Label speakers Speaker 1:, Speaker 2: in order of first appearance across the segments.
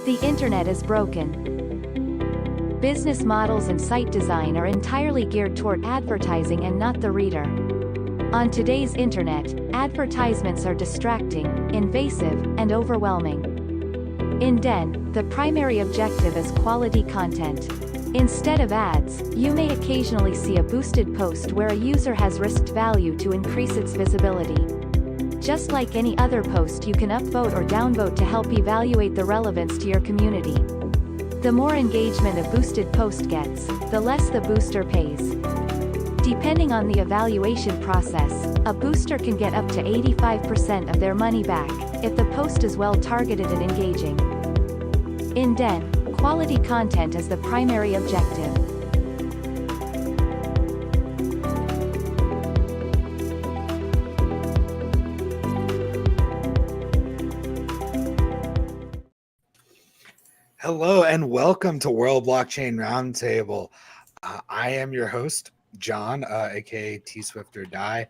Speaker 1: The internet is broken. Business models and site design are entirely geared toward advertising and not the reader. On today's internet, advertisements are distracting, invasive, and overwhelming. In DEN, the primary objective is quality content. Instead of ads, you may occasionally see a boosted post where a user has risked value to increase its visibility. Just like any other post, you can upvote or downvote to help evaluate the relevance to your community. The more engagement a boosted post gets, the less the booster pays. Depending on the evaluation process, a booster can get up to 85% of their money back, if the post is well targeted and engaging. In DEN, quality content is the primary objective.
Speaker 2: Hello and welcome to World Blockchain Roundtable. I am your host, John, aka T Swift or Die,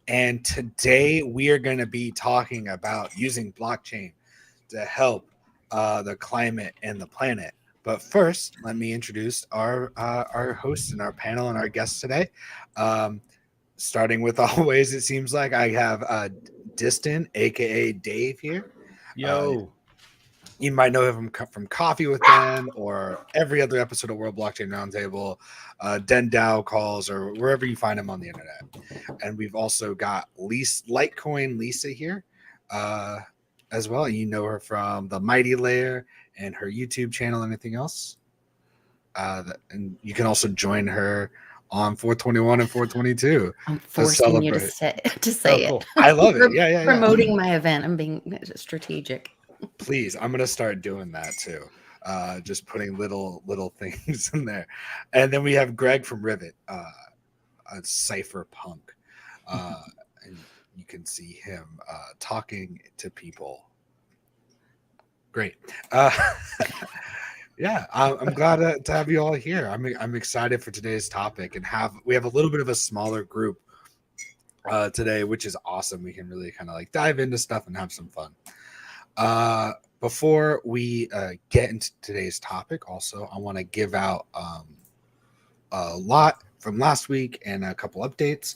Speaker 2: and today we are going to be talking about using blockchain to help the climate and the planet. But first, let me introduce our hosts and our panel and our guests today. Starting with always, it seems like I have Distant, aka Dave, here.
Speaker 3: Yo.
Speaker 2: You might know him from Coffee with Ben or every other episode of World Blockchain Roundtable, Den DAO calls, or wherever you find him on the internet. And we've also got Litecoin Lisa here as well. You know her from the Mighty Layer and her YouTube channel. Anything else? And you can also join her on 421 and 422.
Speaker 4: I'm forcing you to say
Speaker 2: cool.
Speaker 4: it.
Speaker 2: I love it. Yeah.
Speaker 4: Promoting my event. I'm being strategic.
Speaker 2: Please, I'm gonna start doing that too. Just putting little things in there. And then we have Greg from Rivet, a cypherpunk. And you can see him talking to people. Great. Yeah, I'm glad to have you all here. I'm excited for today's topic, and we have a little bit of a smaller group today, which is awesome. We can really kind of like dive into stuff and have some fun. Before we get into today's topic, also, I want to give out a lot from last week and a couple updates.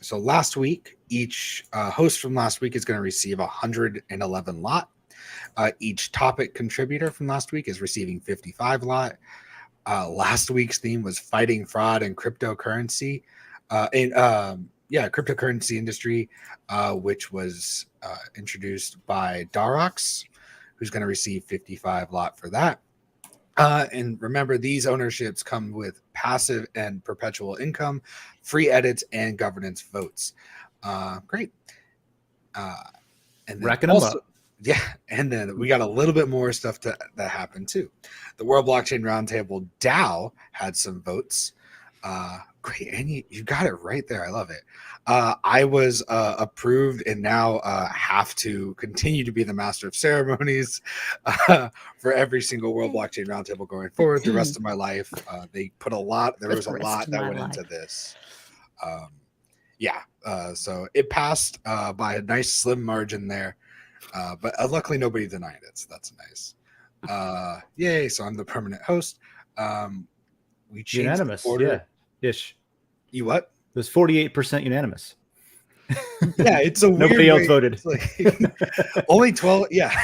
Speaker 2: So last week, each host from last week is going to receive 111 lot. Each topic contributor from last week is receiving 55 lot. Last week's theme was fighting fraud and cryptocurrency. Cryptocurrency industry, which was introduced by Darox, who's going to receive 55 lot for that. And remember, these ownerships come with passive and perpetual income, free edits, and governance votes. Great. And then
Speaker 3: racking them up.
Speaker 2: Yeah, and then we got a little bit more stuff that happened too. The World Blockchain Roundtable DAO had some votes. Great, and you got it right there. I love it. I was approved and now have to continue to be the master of ceremonies for every single World Blockchain Roundtable going forward the rest of my life. They put a lot. There was a lot that went into this. So it passed by a nice slim margin there, but luckily nobody denied it, so that's nice. Yay! So I'm the permanent host. We changed
Speaker 3: unanimous,
Speaker 2: the order.
Speaker 3: Yeah. Ish.
Speaker 2: You what?
Speaker 3: It was 48% unanimous.
Speaker 2: Yeah, it's a
Speaker 3: nobody
Speaker 2: weird
Speaker 3: else voted.
Speaker 2: Like, only 12. Yeah,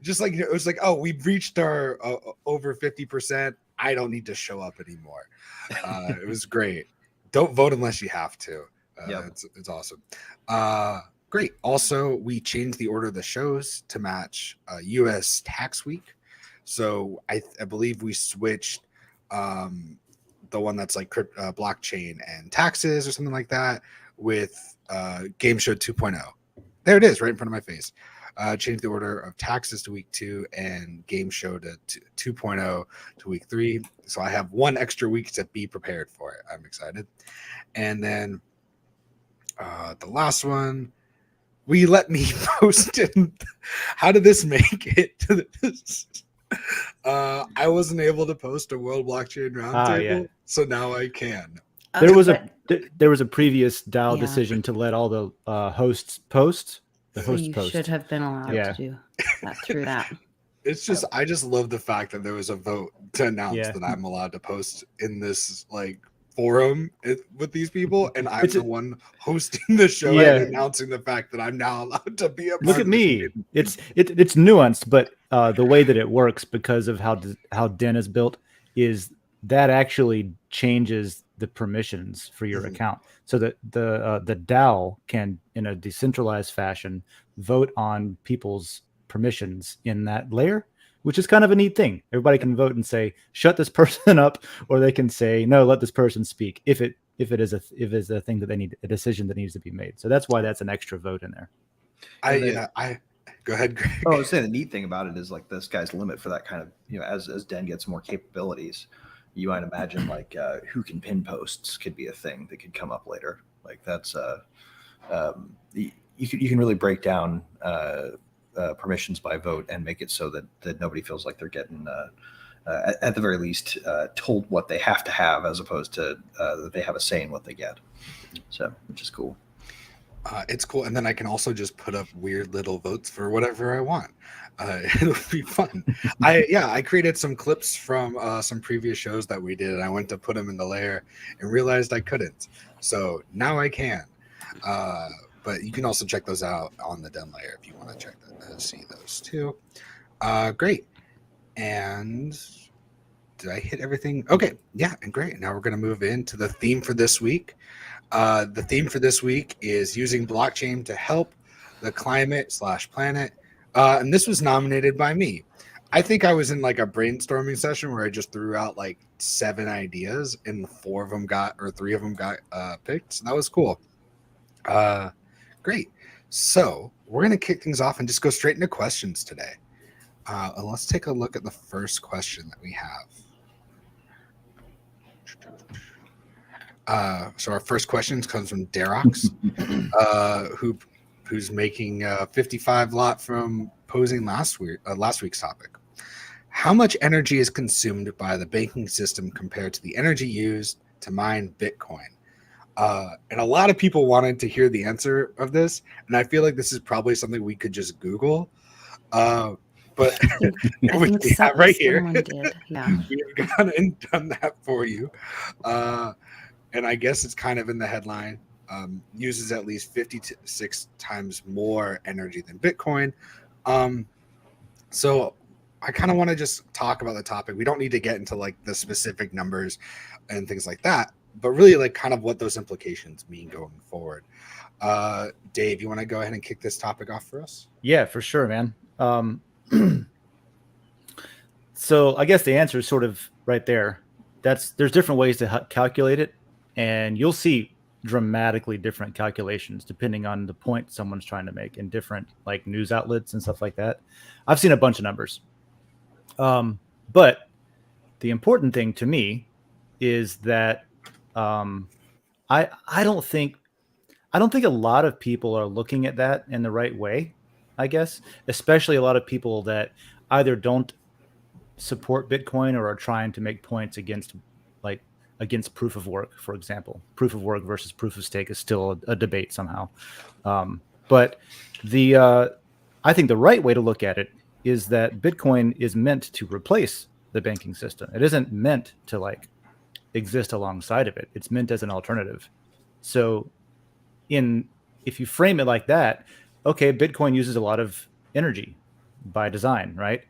Speaker 2: just like it was like, oh, we've reached our over 50%. I don't need to show up anymore. It was great. Don't vote unless you have to. It's awesome. Great. Also, we changed the order of the shows to match U.S. tax week. So I believe we switched the one that's like blockchain and taxes or something like that with Game Show 2.0. There it is, right in front of my face. Change the order of taxes to week 2 and Game Show to 2.0 to week 3. So I have one extra week to be prepared for it. I'm excited. And then the last one, we let me post it. How did this make it to this? I wasn't able to post a World Blockchain Roundtable, so now I can.
Speaker 3: There was a previous DAO decision to let all the hosts post. The host
Speaker 4: you
Speaker 3: post
Speaker 4: should have been allowed to do that through that.
Speaker 2: It's just I just love the fact that there was a vote to announce
Speaker 3: Yeah.
Speaker 2: that I'm allowed to post in this like forum with these people, and I'm
Speaker 3: It's
Speaker 2: the one hosting the show
Speaker 3: Yeah.
Speaker 2: and announcing the fact that I'm now allowed to be a
Speaker 3: Look
Speaker 2: part
Speaker 3: at
Speaker 2: of this
Speaker 3: me.
Speaker 2: meeting.
Speaker 3: It's nuanced, but the way that it works because of how Den is built is that actually changes the permissions for your
Speaker 2: Mhm.
Speaker 3: account, so that the DAO can, in a decentralized fashion, vote on people's permissions in that layer, which is kind of a neat thing. Everybody can vote and say shut this person up, or they can say no, let this person speak if it is a thing that they need, a decision that needs to be made. So that's why that's an extra vote in there.
Speaker 2: I go ahead, Greg.
Speaker 5: Oh, I was saying the neat thing about it is like the sky's the limit for that kind of, as Den gets more capabilities, you might imagine like who can pin posts could be a thing that could come up later. Like that's you can really break down permissions by vote and make it so that nobody feels like they're getting at the very least told what they have to have, as opposed to that they have a say in what they get. So, which is cool.
Speaker 2: It's cool, and then I can also just put up weird little votes for whatever I want. It'll be fun. I created some clips from some previous shows that we did, and I went to put them in the layer and realized I couldn't. So now I can. But you can also check those out on the Den layer if you want to check that, see those too. Great. And did I hit everything? Okay, yeah, and great. Now we're going to move into the theme for this week. The theme for this week is using blockchain to help the climate/planet. And this was nominated by me. I think I was in like a brainstorming session where I just threw out like 7 ideas, and 3 of them got picked. So that was cool. Great. So we're going to kick things off and just go straight into questions today. And let's take a look at the first question that we have. So our first question comes from Derox, who's making 55 lot from posing last week's topic. How much energy is consumed by the banking system compared to the energy used to mine Bitcoin? And a lot of people wanted to hear the answer of this, and I feel like this is probably something we could just Google. But
Speaker 4: I think
Speaker 2: we have right here.
Speaker 4: someone did. Yeah.
Speaker 2: We've gone and done that for you. And I guess it's kind of in the headline. Uses at least 56 times more energy than Bitcoin. So I kind of want to just talk about the topic. We don't need to get into like the specific numbers and things like that, but really like kind of what those implications mean going forward. Dave, you want to go ahead and kick this topic off for us?
Speaker 3: Yeah, for sure, man. So I guess the answer is sort of right there. There's different ways to calculate it, and you'll see dramatically different calculations depending on the point someone's trying to make in different like news outlets and stuff like that. I've seen a bunch of numbers. But the important thing to me is that I don't think a lot of people are looking at that in the right way, I guess, especially a lot of people that either don't support Bitcoin or are trying to make points against proof of work, for example. Proof of work versus proof of stake is still a debate somehow. But I think the right way to look at it is that Bitcoin is meant to replace the banking system. It isn't meant to like exist alongside of it. It's meant as an alternative. So if you frame it like that, okay, Bitcoin uses a lot of energy by design, right?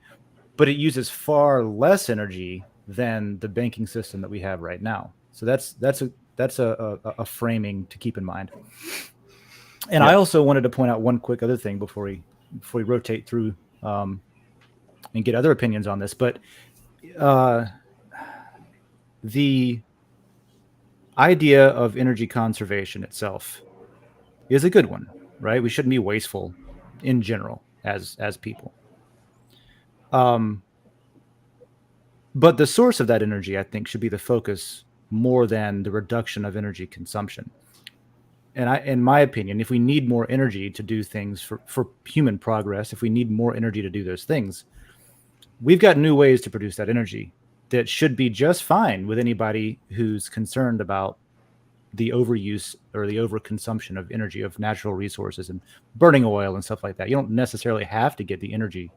Speaker 3: But it uses far less energy than the banking system that we have right now. So that's a framing to keep in mind. And I also wanted to point out one quick other thing before we rotate through and get other opinions on this. But the idea of energy conservation itself is a good one, right? We shouldn't be wasteful in general as people. But the source of that energy, I think, should be the focus more than the reduction of energy consumption. And in my opinion, if we need more energy to do things for human progress, if we need more energy to do those things, we've got new ways to produce that energy that should be just fine with anybody who's concerned about the overuse or the overconsumption of energy, of natural resources and burning oil and stuff like that. You don't necessarily have to get the energy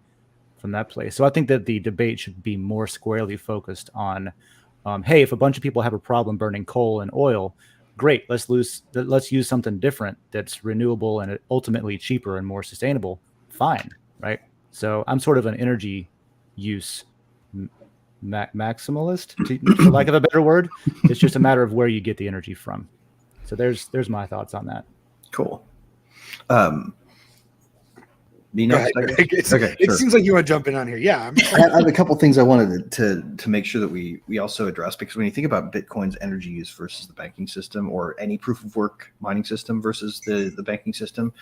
Speaker 3: from that place. So I think that the debate should be more squarely focused on, hey, if a bunch of people have a problem burning coal and oil, great, let's use something different that's renewable and ultimately cheaper and more sustainable. Fine, right? So I'm sort of an energy use maximalist, for lack of a better word. It's just a matter of where you get the energy from. So there's my thoughts on that.
Speaker 5: Cool.
Speaker 2: Go ahead, Greg. It seems like you want to jump in on here. Yeah,
Speaker 5: I have a couple things I wanted to make sure that we also address, because when you think about Bitcoin's energy use versus the banking system, or any proof of work mining system versus the banking system,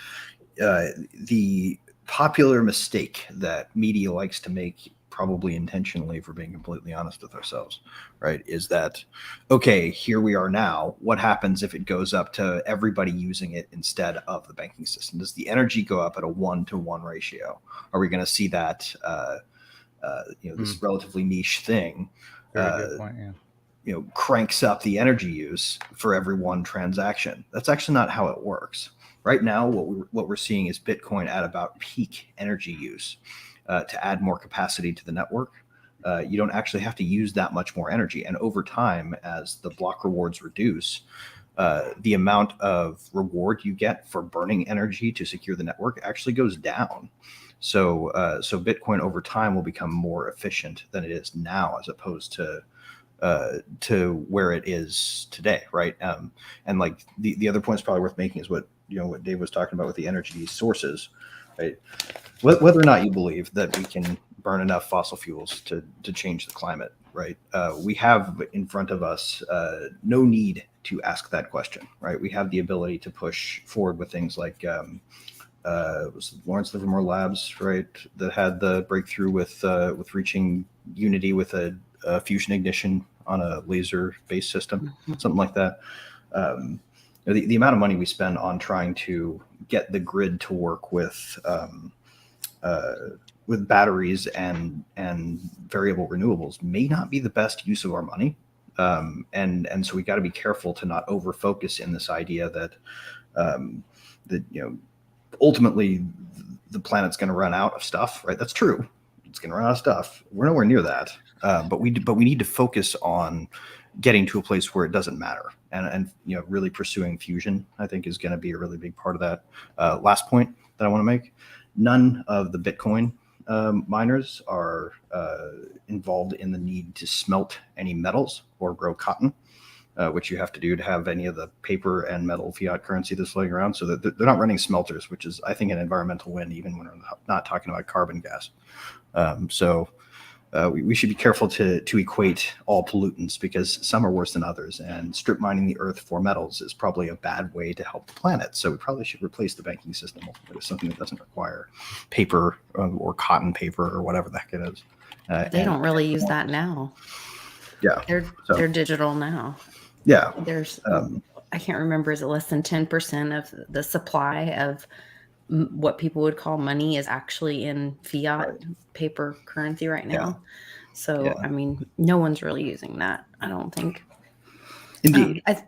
Speaker 5: the popular mistake that media likes to make, probably intentionally, for being completely honest with ourselves, right, is that, okay, here we are now. What happens if it goes up to everybody using it instead of the banking system? Does the energy go up at a 1-to-1 ratio? Are we going to see that, this relatively niche thing,
Speaker 3: Very good point, yeah.
Speaker 5: Cranks up the energy use for every one transaction? That's actually not how it works. Right now, what we're seeing is Bitcoin at about peak energy use. To add more capacity to the network, you don't actually have to use that much more energy. And over time, as the block rewards reduce, the amount of reward you get for burning energy to secure the network actually goes down. So Bitcoin over time will become more efficient than it is now, as opposed to where it is today, right? And like the other point is probably worth making is what Dave was talking about with the energy sources, right? Whether or not you believe that we can burn enough fossil fuels to change the climate, right? We have in front of us no need to ask that question, right? We have the ability to push forward with things like was Lawrence Livermore Labs, right, that had the breakthrough with reaching unity with a fusion ignition on a laser-based system, something like that. The amount of money we spend on trying to get the grid to work with batteries and variable renewables may not be the best use of our money, and so we got to be careful to not over focus in this idea that ultimately the planet's going to run out of stuff. Right? That's true. It's going to run out of stuff. We're nowhere near that, but we need to focus on getting to a place where it doesn't matter, and really pursuing fusion, I think, is going to be a really big part of that. Last point that I want to make: none of the Bitcoin miners are involved in the need to smelt any metals or grow cotton, which you have to do to have any of the paper and metal fiat currency that's floating around. So that they're not running smelters, which is, I think, an environmental win, even when we're not talking about carbon gas. We should be careful to equate all pollutants, because some are worse than others, and strip mining the earth for metals is probably a bad way to help the planet. So we probably should replace the banking system with something that doesn't require paper or cotton paper or whatever the heck it is.
Speaker 4: They don't really use that now.
Speaker 5: Yeah,
Speaker 4: they're digital now.
Speaker 5: Yeah,
Speaker 4: there's I can't remember, is it less than 10% of the supply of what people would call money is actually in fiat paper currency right now. Yeah. So, I mean, no one's really using that, I don't think.
Speaker 5: Indeed.
Speaker 4: I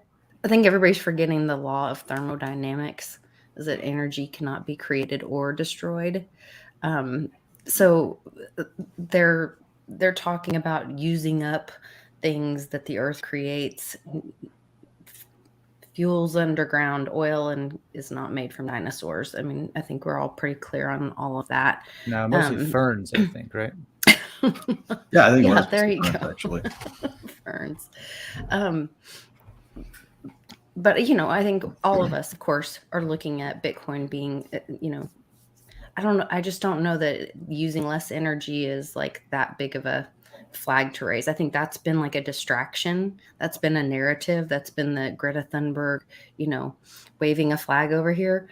Speaker 4: think everybody's forgetting the law of thermodynamics, is that energy cannot be created or destroyed. So they're talking about using up things that the earth creates. Fuels underground, oil and is not made from dinosaurs. I mean, I think we're all pretty clear on all of that.
Speaker 3: No, mostly ferns, I think, right?
Speaker 5: Yeah, I think
Speaker 4: there you go. Actually, ferns. But I think all of us, of course, are looking at Bitcoin being, I don't know. I just don't know that using less energy is like that big of a flag to raise. I think that's been like a distraction. That's been a narrative. That's been the Greta Thunberg, waving a flag over here.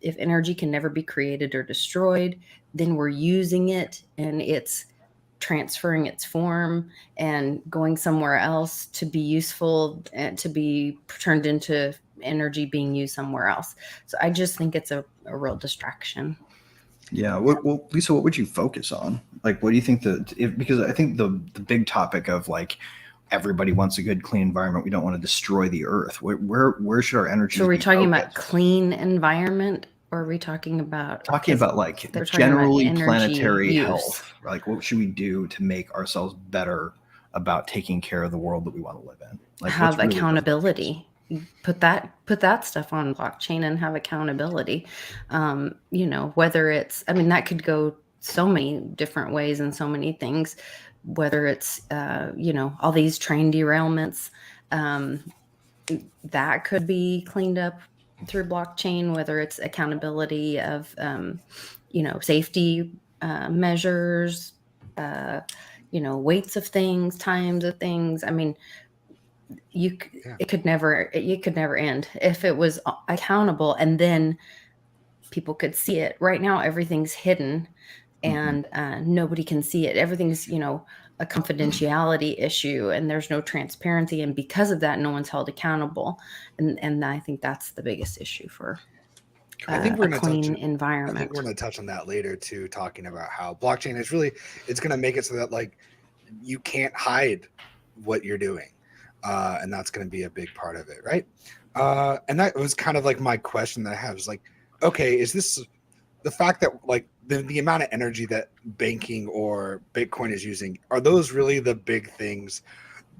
Speaker 4: If energy can never be created or destroyed, then we're using it and it's transferring its form and going somewhere else to be useful and to be turned into energy being used somewhere else. So I just think it's a real distraction.
Speaker 5: Yeah. Well, Lisa, what would you focus on? Like, what do you think because I think the big topic of like, everybody wants a good, clean environment. We don't want to destroy the earth. Where should our energy?
Speaker 4: So we're talking about clean environment Or are we talking about
Speaker 5: Talking about like
Speaker 4: they're talking about
Speaker 5: generally
Speaker 4: energy
Speaker 5: planetary
Speaker 4: use.
Speaker 5: health? Like, what should we do to make ourselves better about taking care of the world that we want to live in? Like,
Speaker 4: Have
Speaker 5: what's really the
Speaker 4: accountability. Put that stuff on blockchain and have accountability. Whether it's, I mean, that could go so many different ways and so many things, whether it's, all these train derailments, that could be cleaned up through blockchain, whether it's accountability of, safety measures, weights of things, times of things. I mean, it could never end if it was accountable, and then people could see it. Right now, everything's hidden, and nobody can see it. Everything's, a confidentiality issue, and there's no transparency, and because of that, no one's held accountable. And I think that's the biggest issue for
Speaker 2: I think we're
Speaker 4: a clean environment.
Speaker 2: I think we're going to touch on that later too, talking about how blockchain is really, it's going to make it so that like you can't hide what you're doing. And that's going to be a big part of it, right? And that was kind of like my question that I have is like, okay, is this the fact that like the amount of energy that banking or Bitcoin is using, are those really the big things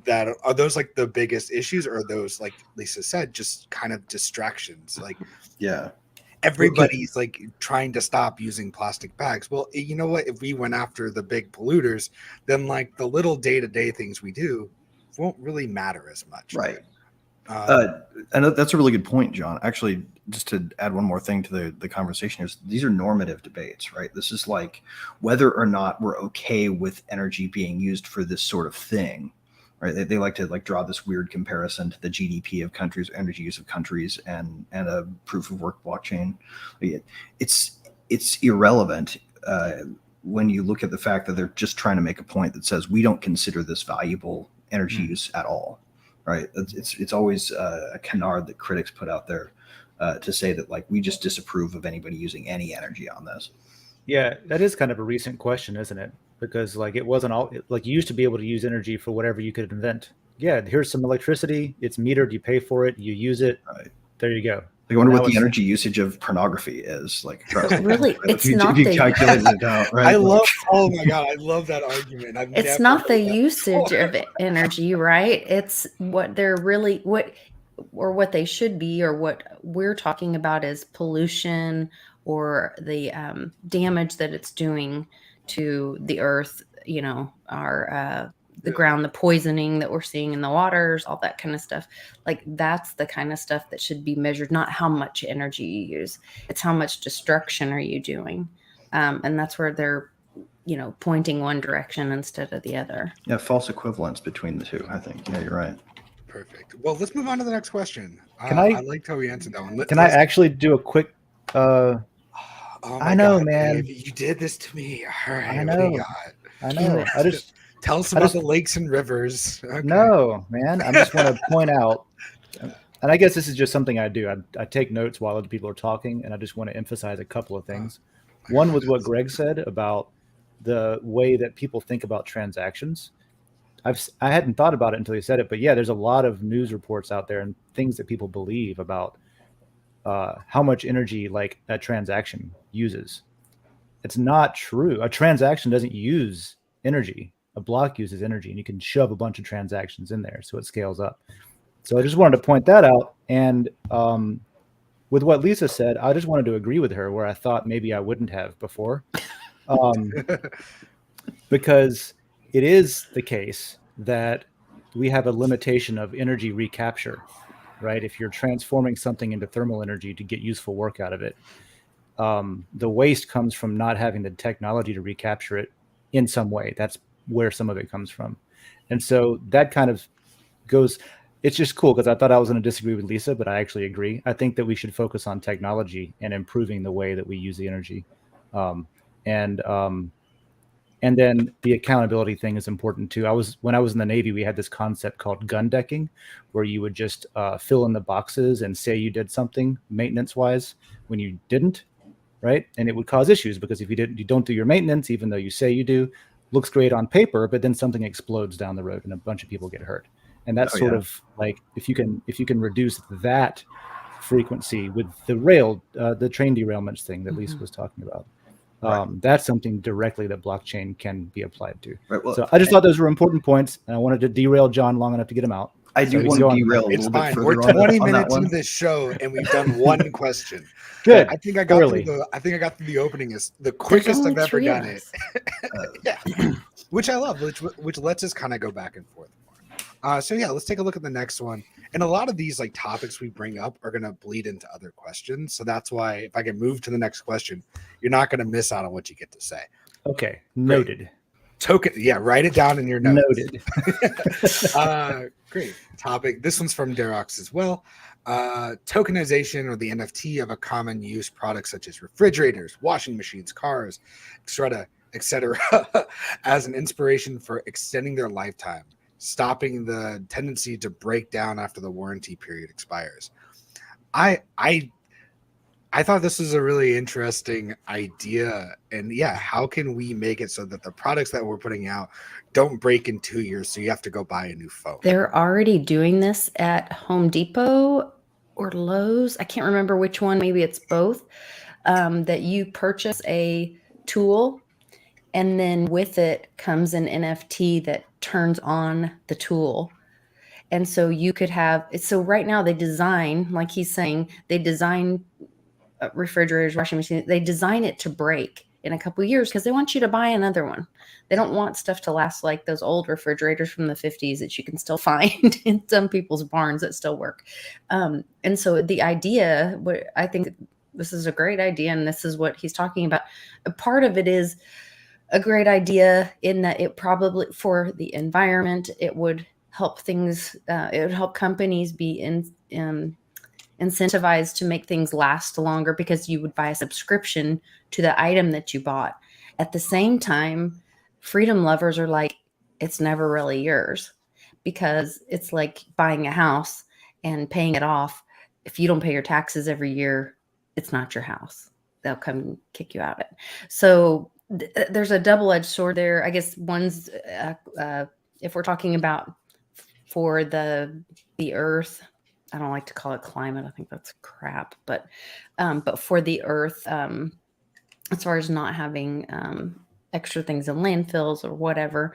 Speaker 2: that are those like the biggest issues, or are those, like Lisa said, just kind of distractions? Like,
Speaker 5: yeah,
Speaker 2: everybody's like trying to stop using plastic bags. Well, you know what? If we went after the big polluters, then like the little day-to-day things we do won't really matter as much.
Speaker 5: Right. And that's a really good point, John. Actually, just to add one more thing to the conversation, is these are normative debates, right? This is like whether or not we're okay with energy being used for this sort of thing, right? They like to like draw this weird comparison to the GDP of countries, energy use of countries, and a proof of work blockchain. It's irrelevant when you look at the fact that they're just trying to make a point that says we don't consider this valuable energy use at all, right? It's always a canard that critics put out there to say that like we just disapprove of anybody using any energy on this.
Speaker 3: Yeah, that is kind of a recent question, isn't it? Because like it wasn't all like you used to be able to use energy for whatever you could invent. Yeah, here's some electricity. It's metered. You pay for it. You use it.
Speaker 5: Right.
Speaker 3: There you go.
Speaker 5: I wonder what the energy usage of pornography is. Like,
Speaker 4: really, it's not
Speaker 5: if you calculate it out, right?
Speaker 2: Oh my God, I love that argument.
Speaker 4: It's not the usage of energy, right? It's what they're really, what they should be, or what we're talking about is pollution, or the damage that it's doing to the earth, our the ground, the poisoning that we're seeing in the waters, all that kind of stuff. Like that's the kind of stuff that should be measured, not how much energy you use. It's how much destruction are you doing. And that's where they're, pointing one direction instead of the other.
Speaker 5: Yeah, false equivalence between the two, I think. Yeah, you're right.
Speaker 2: Perfect. Well, let's move on to the next question.
Speaker 3: I
Speaker 2: liked how we answered that one.
Speaker 3: Can I actually do a quick I know,
Speaker 2: God,
Speaker 3: man.
Speaker 2: Dave, you did this to me. All right,
Speaker 3: I know. I know. I just
Speaker 2: tell us about the lakes and rivers. Okay.
Speaker 3: No, man. I just want to point out, and I guess this is just something I do. I take notes while other people are talking, and I just want to emphasize a couple of things. One was what Greg said about the way that people think about transactions. I hadn't thought about it until he said it, but yeah, there's a lot of news reports out there and things that people believe about how much energy like a transaction uses. It's not true. A transaction doesn't use energy. A block uses energy, and you can shove a bunch of transactions in there, so it scales up. So I just wanted to point that out. And with what Lisa said, I just wanted to agree with her where I thought maybe I wouldn't have before. Because it is the case that we have a limitation of energy recapture, right? If you're transforming something into thermal energy to get useful work out of it, the waste comes from not having the technology to recapture it in some way. That's where some of it comes from. And so that kind of goes, it's just cool because I thought I was going to disagree with Lisa, but I actually agree. I think that we should focus on technology and improving the way that we use the energy. And then the accountability thing is important too. When I was in the Navy, we had this concept called gun decking, where you would just fill in the boxes and say you did something maintenance wise when you didn't, right? And it would cause issues because if you don't do your maintenance, even though you say you do, looks great on paper, but then something explodes down the road and a bunch of people get hurt. And that's of like, if you can reduce that frequency with the train derailments thing that Lisa was talking about. That's something directly that blockchain can be applied to.
Speaker 5: Right. Well,
Speaker 3: so I just thought those were important points, and I wanted to derail John long enough to get him out.
Speaker 5: I do want to derail a
Speaker 2: It's
Speaker 5: little bit
Speaker 2: fine.
Speaker 5: further
Speaker 2: We're
Speaker 5: on
Speaker 2: 20
Speaker 5: that
Speaker 2: minutes
Speaker 5: one.
Speaker 2: into this show, and we've done one question.
Speaker 3: Good.
Speaker 2: I think I got through the opening is the quickest I've ever done it. Yeah, which I love, which lets us kind of go back and forth more. So yeah, let's take a look at the next one. And a lot of these like topics we bring up are going to bleed into other questions. So that's why if I can move to the next question, you're not going to miss out on what you get to say.
Speaker 3: Okay, noted.
Speaker 2: Great. Token, yeah, write it down in your notes.
Speaker 3: Noted.
Speaker 2: Great topic. This one's from Derox as well. Tokenization, or the NFT of a common use product such as refrigerators, washing machines, cars, etc., as an inspiration for extending their lifetime, stopping the tendency to break down after the warranty period expires. I thought this was a really interesting idea. And yeah, how can we make it so that the products that we're putting out don't break in 2 years, so you have to go buy a new phone?
Speaker 4: They're already doing this at Home Depot or Lowe's. I can't remember which one. Maybe it's both. That you purchase a tool, and then with it comes an NFT that turns on the tool. And so you could have it. So right now they design, like he's saying, they design refrigerators, washing machines, they design it to break in a couple of years because they want you to buy another one. They don't want stuff to last like those old refrigerators from the 50s that you can still find in some people's barns that still work. And so the idea, I think this is a great idea, and this is what he's talking about. A part of it is a great idea in that it probably, for the environment, it would help things, it would help companies be incentivized to make things last longer because you would buy a subscription to the item that you bought. At the same time, freedom lovers are like, it's never really yours, because it's like buying a house and paying it off. If you don't pay your taxes every year, it's not your house. They'll come kick you out. So there's a double-edged sword there. I guess one's, if we're talking about for the earth, I don't like to call it climate. I think that's crap. But for the earth, as far as not having extra things in landfills or whatever,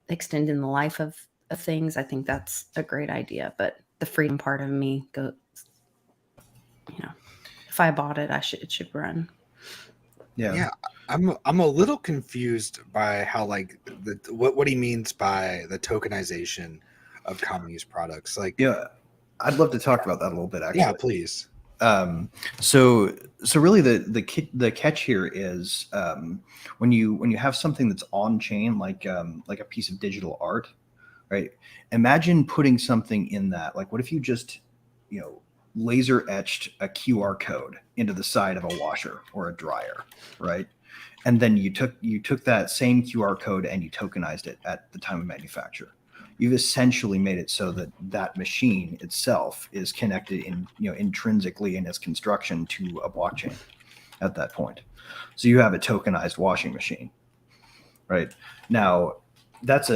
Speaker 4: extending the life of things, I think that's a great idea. But the freedom part of me goes, if I bought it, it should run.
Speaker 2: Yeah. I'm a little confused by how what he means by the tokenization of common use products.
Speaker 5: I'd love to talk about that a little bit, actually.
Speaker 2: Yeah, please.
Speaker 5: So really the catch here is when you have something that's on chain, like a piece of digital art, right? Imagine putting something in that. Like, what if you just laser etched a QR code into the side of a washer or a dryer, right? And then you took that same QR code and you tokenized it at the time of manufacture. You've essentially made it so that machine itself is connected intrinsically in its construction to a blockchain at that point. So you have a tokenized washing machine, right? Now, that's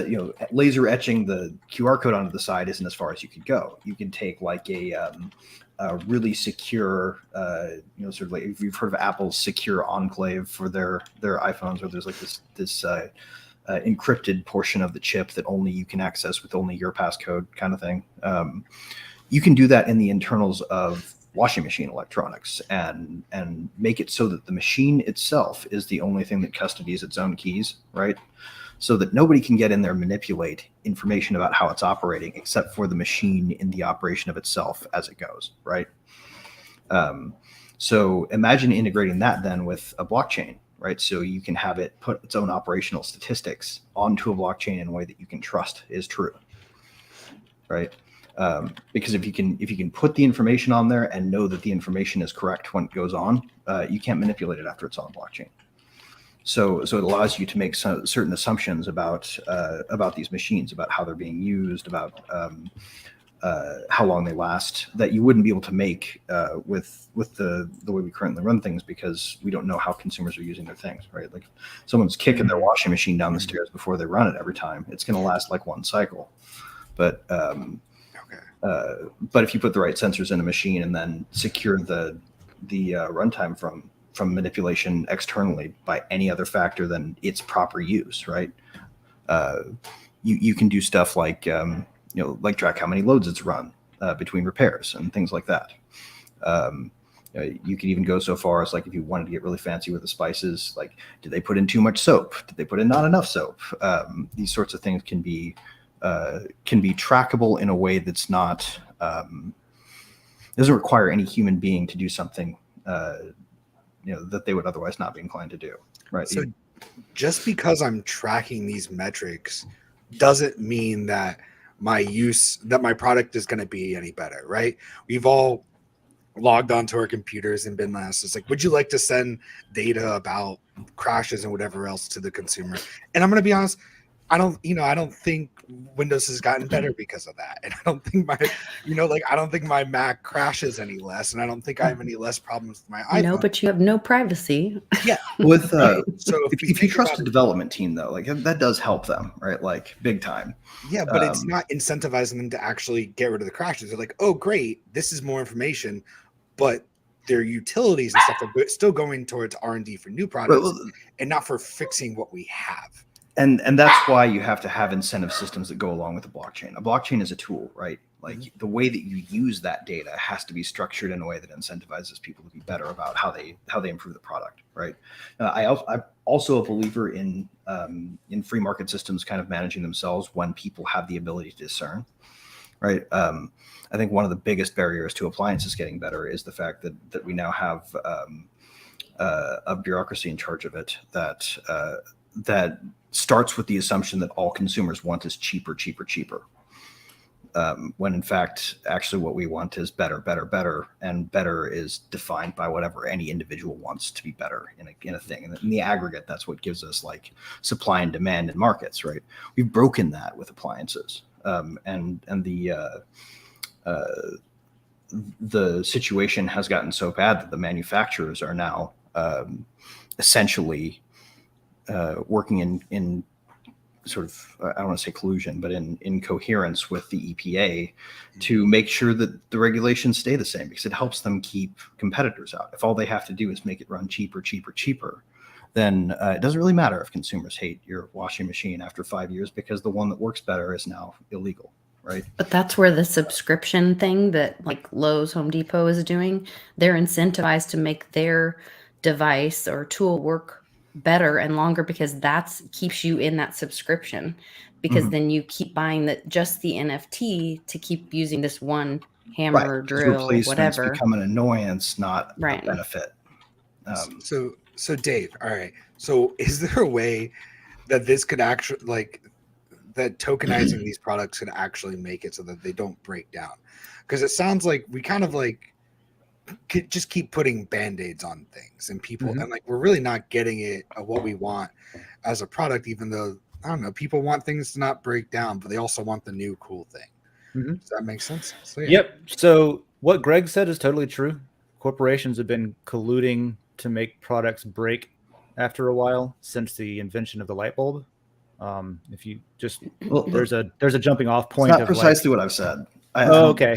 Speaker 5: laser etching the QR code onto the side isn't as far as you could go. You can take like a really secure, sort of like, if you've heard of Apple's secure enclave for their iPhones, where there's like this encrypted portion of the chip that only you can access with only your passcode kind of thing. You can do that in the internals of washing machine electronics and make it so that the machine itself is the only thing that custodies its own keys, right? So that nobody can get in there and manipulate information about how it's operating except for the machine in the operation of itself as it goes, right? So imagine integrating that then with a blockchain, right? So you can have it put its own operational statistics onto a blockchain in a way that you can trust is true, right? Because if you can put the information on there and know that the information is correct when it goes on, you can't manipulate it after it's on blockchain. So it allows you to make certain assumptions about these machines, about how they're being used, about how long they last, that you wouldn't be able to make with the way we currently run things, because we don't know how consumers are using their things, right? Like, if someone's kicking their washing machine down the stairs before they run it every time, it's going to last like one cycle. But But if you put the right sensors in a machine and then secure the runtime from manipulation externally by any other factor than its proper use, right? You can do stuff like like track how many loads it's run between repairs and things like that. You can even go so far as like if you wanted to get really fancy with the spices, like did they put in too much soap? Did they put in not enough soap? These sorts of things can be trackable in a way that's not doesn't require any human being to do something that they would otherwise not be inclined to do. Right.
Speaker 2: So just because I'm tracking these metrics doesn't mean that my product is going to be any better, right? We've all logged onto our computers and been asked, it's like, would you like to send data about crashes and whatever else to the consumer? And I'm going to be honest, I don't think Windows has gotten better because of that. And I don't think I don't think my Mac crashes any less. And I don't think I have any less problems with my iPhone.
Speaker 4: No, but you have no privacy.
Speaker 2: Yeah.
Speaker 5: With
Speaker 2: so
Speaker 5: if you trust a development team though, like that does help them, right? Like big time.
Speaker 2: Yeah, but it's not incentivizing them to actually get rid of the crashes. They're like, oh great, this is more information, but their utilities and stuff are still going towards R&D for new products and not for fixing what we have.
Speaker 5: And that's why you have to have incentive systems that go along with the blockchain. A blockchain is a tool, right? Like the way that you use that data has to be structured in a way that incentivizes people to be better about how they improve the product, right? I'm also a believer in free market systems kind of managing themselves when people have the ability to discern, right? I think one of the biggest barriers to appliances getting better is the fact that we now have a bureaucracy in charge of it that starts with the assumption that all consumers want is cheaper, cheaper, cheaper. When in fact, actually what we want is better, better, better. And better is defined by whatever any individual wants to be better in a thing. And in the aggregate, that's what gives us like supply and demand in markets, right? We've broken that with appliances. And the situation has gotten so bad that the manufacturers are now essentially working in sort of, I don't want to say collusion, but in coherence with the EPA to make sure that the regulations stay the same, because it helps them keep competitors out. If all they have to do is make it run cheaper, cheaper, cheaper, then it doesn't really matter if consumers hate your washing machine after 5 years, because the one that works better is now illegal, right?
Speaker 4: But that's where the subscription thing that like Lowe's, Home Depot is doing, they're incentivized to make their device or tool work better and longer, because that's keeps you in that subscription, because then you keep buying just the NFT to keep using this one hammer, drill, whatever.
Speaker 5: Become an annoyance, not a
Speaker 4: Right.
Speaker 5: benefit.
Speaker 2: So Dave, all right. So is there a way that this could actually, like, that tokenizing these products could actually make it so that they don't break down? Because it sounds like we kind of like could just keep putting band-aids on things and people, and like we're really not getting it what we want as a product, even though, I don't know, people want things to not break down, but they also want the new cool thing. Does that make sense? So, yeah.
Speaker 3: Yep. So what Greg said is totally true. Corporations have been colluding to make products break after a while since the invention of the light bulb. If you just there's a jumping off point.
Speaker 5: It's not precisely what I've said.
Speaker 3: Okay.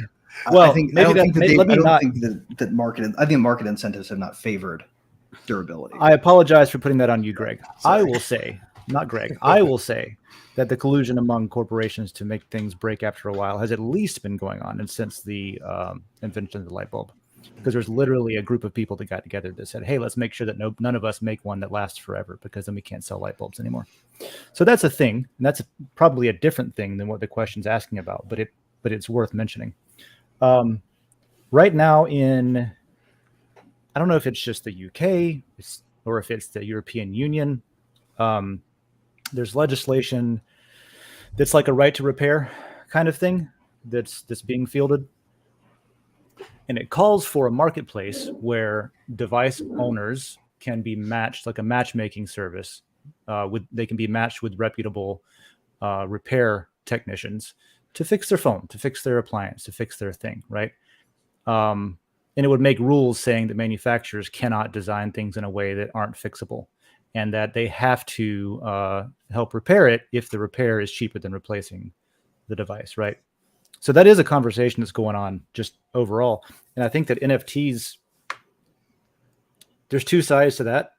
Speaker 3: Well, I think
Speaker 5: that market incentives have not favored durability.
Speaker 3: I apologize for putting that on you, Greg. I will say, not Greg, I will say that the collusion among corporations to make things break after a while has at least been going on and since the invention of the light bulb. Because there's literally a group of people that got together that said, hey, let's make sure that none of us make one that lasts forever, because then we can't sell light bulbs anymore. So that's a thing. And that's probably a different thing than what the question's asking about, but it's worth mentioning. Right now I don't know if it's just the UK or if it's the European Union, there's legislation that's like a right to repair kind of thing that's being fielded. And it calls for a marketplace where device owners can be matched, like a matchmaking service. They can be matched with reputable repair technicians to fix their phone, to fix their appliance, to fix their thing, right? And it would make rules saying that manufacturers cannot design things in a way that aren't fixable, and that they have to help repair it if the repair is cheaper than replacing the device, right? So that is a conversation that's going on just overall. And I think that NFTs, there's two sides to that.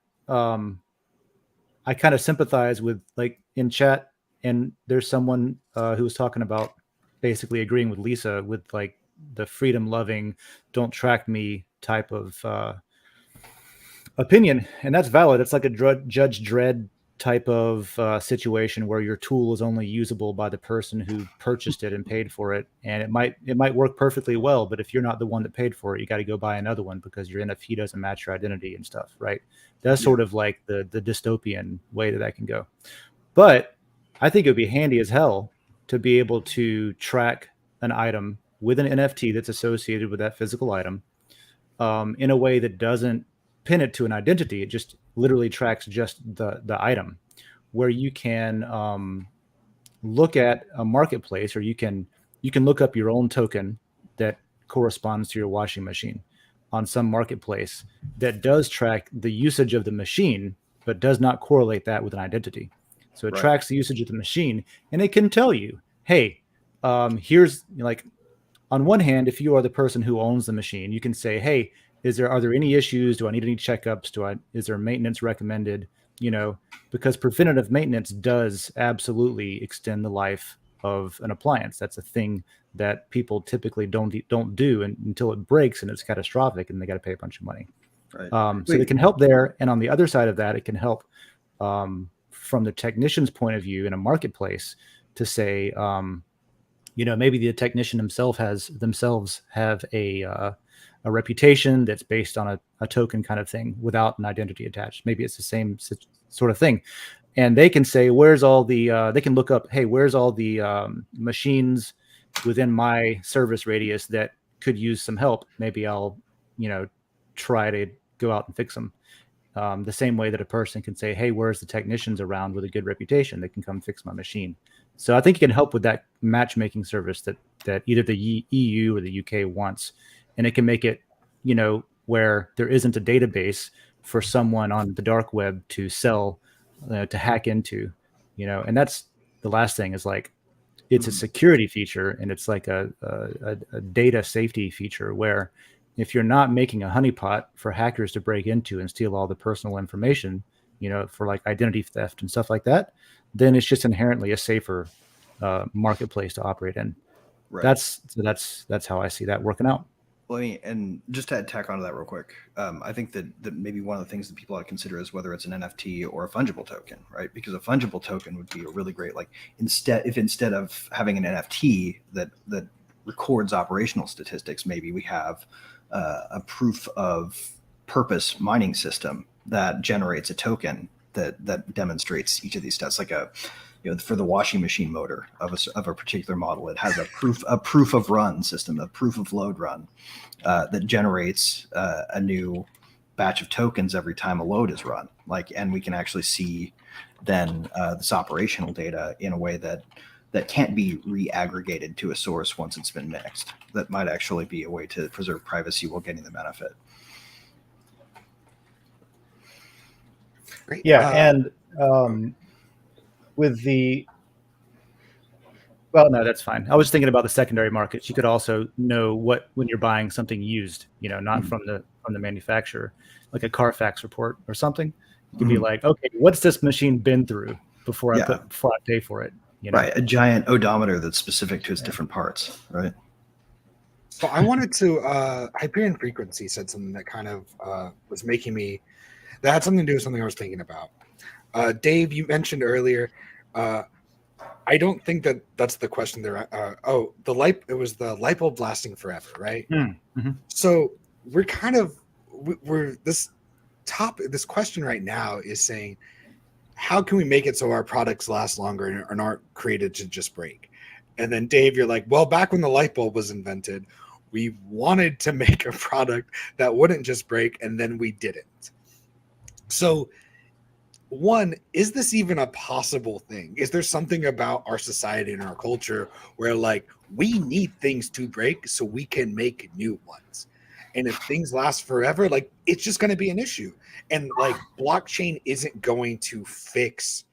Speaker 3: I kind of sympathize with, like, in chat, and there's someone who was talking about basically agreeing with Lisa with like the freedom loving, don't track me type of opinion. And that's valid. It's like a Judge Dredd type of situation where your tool is only usable by the person who purchased it and paid for it, and it might work perfectly well, but if you're not the one that paid for it, you got to go buy another one because your NFT doesn't match your identity and stuff, right? That's sort of like the dystopian way that can go. But I think it would be handy as hell to be able to track an item with an NFT that's associated with that physical item in a way that doesn't pin it to an identity. It just literally tracks just the item, where you can look at a marketplace, or you can look up your own token that corresponds to your washing machine on some marketplace that does track the usage of the machine, but does not correlate that with an identity. So it tracks the usage of the machine, and it can tell you, hey, here's, like, on one hand, if you are the person who owns the machine, you can say, hey, are there any issues? Do I need any checkups? Is there maintenance recommended? Because preventative maintenance does absolutely extend the life of an appliance. That's a thing that people typically don't do until it breaks and it's catastrophic and they got to pay a bunch of money.
Speaker 5: Right.
Speaker 3: So it can help there. And on the other side of that, it can help from the technician's point of view in a marketplace to say, maybe the technician themselves have a reputation that's based on a token kind of thing without an identity attached. Maybe it's the same sort of thing. And they can say, they can look up, hey, where's all the machines within my service radius that could use some help? Maybe I'll, try to go out and fix them. The same way that a person can say, hey, where's the technicians around with a good reputation that can come fix my machine? So I think it can help with that matchmaking service that either the EU or the UK wants. And it can make it, where there isn't a database for someone on the dark web to sell, to hack into, and that's the last thing is, like, it's a security feature, and it's like a data safety feature where if you're not making a honeypot for hackers to break into and steal all the personal information, for like identity theft and stuff like that, then it's just inherently a safer marketplace to operate in. Right. That's how I see that working out.
Speaker 5: Well, and just to tack onto that real quick, I think that maybe one of the things that people ought to consider is whether it's an NFT or a fungible token, right? Because a fungible token would be a really great, like, instead of having an NFT that records operational statistics, maybe we have a proof of purpose mining system that generates a token that demonstrates each of these stats, like for the washing machine motor of a particular model, it has a proof of run system, a proof of load run that generates a new batch of tokens every time a load is run. And we can actually see then this operational data in a way that can't be re-aggregated to a source once it's been mixed. That might actually be a way to preserve privacy while getting the benefit.
Speaker 3: Great. Yeah, and with no, that's fine. I was thinking about the secondary markets. You could also know when you're buying something used, not from the manufacturer, like a Carfax report or something. You could be like, okay, what's this machine been through before I pay for it?
Speaker 5: Right, a giant odometer that's specific to its different parts, right?
Speaker 2: So I wanted to Hyperion Frequency said something that kind of was making me, that had something to do with something I was thinking about. Dave, you mentioned earlier, I don't think that's the question there. It was the light bulb lasting forever, right?
Speaker 3: Mm-hmm.
Speaker 2: So we're this question right now is saying, how can we make it so our products last longer and aren't created to just break? And then Dave, you're like, well, back when the light bulb was invented, we wanted to make a product that wouldn't just break, and then we didn't. So one, is this even a possible thing? Is there something about our society and our culture where, like, we need things to break so we can make new ones? And if things last forever, like, it's just going to be an issue. And like, blockchain isn't going to fix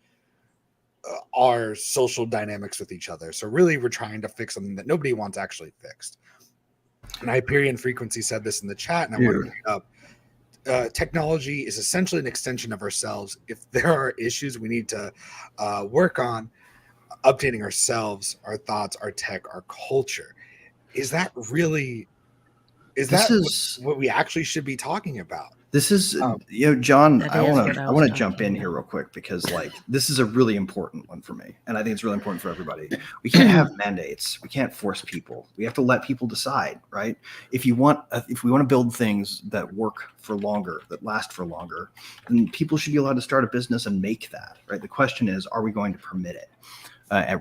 Speaker 2: our social dynamics with each other. So really, we're trying to fix something that nobody wants actually fixed. And Hyperion Frequency said this in the chat, and I want to bring it up. Technology is essentially an extension of ourselves. If there are issues we need to work on, updating ourselves, our thoughts, our tech, our culture, is that really what we actually should be talking about?
Speaker 5: This is, John,
Speaker 4: That
Speaker 5: I
Speaker 4: is
Speaker 5: want
Speaker 4: what
Speaker 5: to
Speaker 4: I was
Speaker 5: jump
Speaker 4: talking
Speaker 5: in
Speaker 4: about.
Speaker 5: here real quick because like this is a really important one for me, and I think it's really important for everybody. We can't have mandates. We can't force people. We have to let people decide, right? If we want to build things that work for longer, that last for longer, then people should be allowed to start a business and make that, right? The question is, are we going to permit it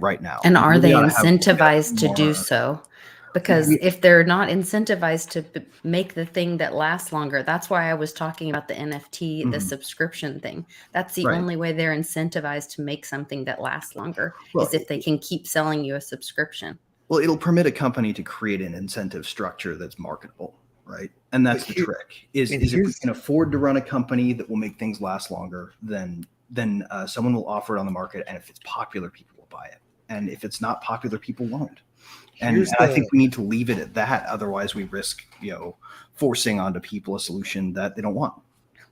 Speaker 5: right now?
Speaker 4: And are they
Speaker 5: We ought to have
Speaker 4: incentivized to do
Speaker 5: more-
Speaker 4: so? Because if they're not incentivized to make the thing that lasts longer, that's why I was talking about the NFT, the
Speaker 5: Mhm.
Speaker 4: subscription thing. That's the
Speaker 5: Right.
Speaker 4: only way they're incentivized to make something that lasts longer
Speaker 5: Well,
Speaker 4: is if they can keep selling you a subscription.
Speaker 5: Well, it'll permit a company to create an incentive structure that's marketable, right? And that's the trick. Is if we can afford to run a company that will make things last longer, then someone will offer it on the market, and if it's popular, people will buy it. And if it's not popular, people won't. And I think we need to leave it at that. Otherwise, we risk, forcing onto people a solution that they don't want.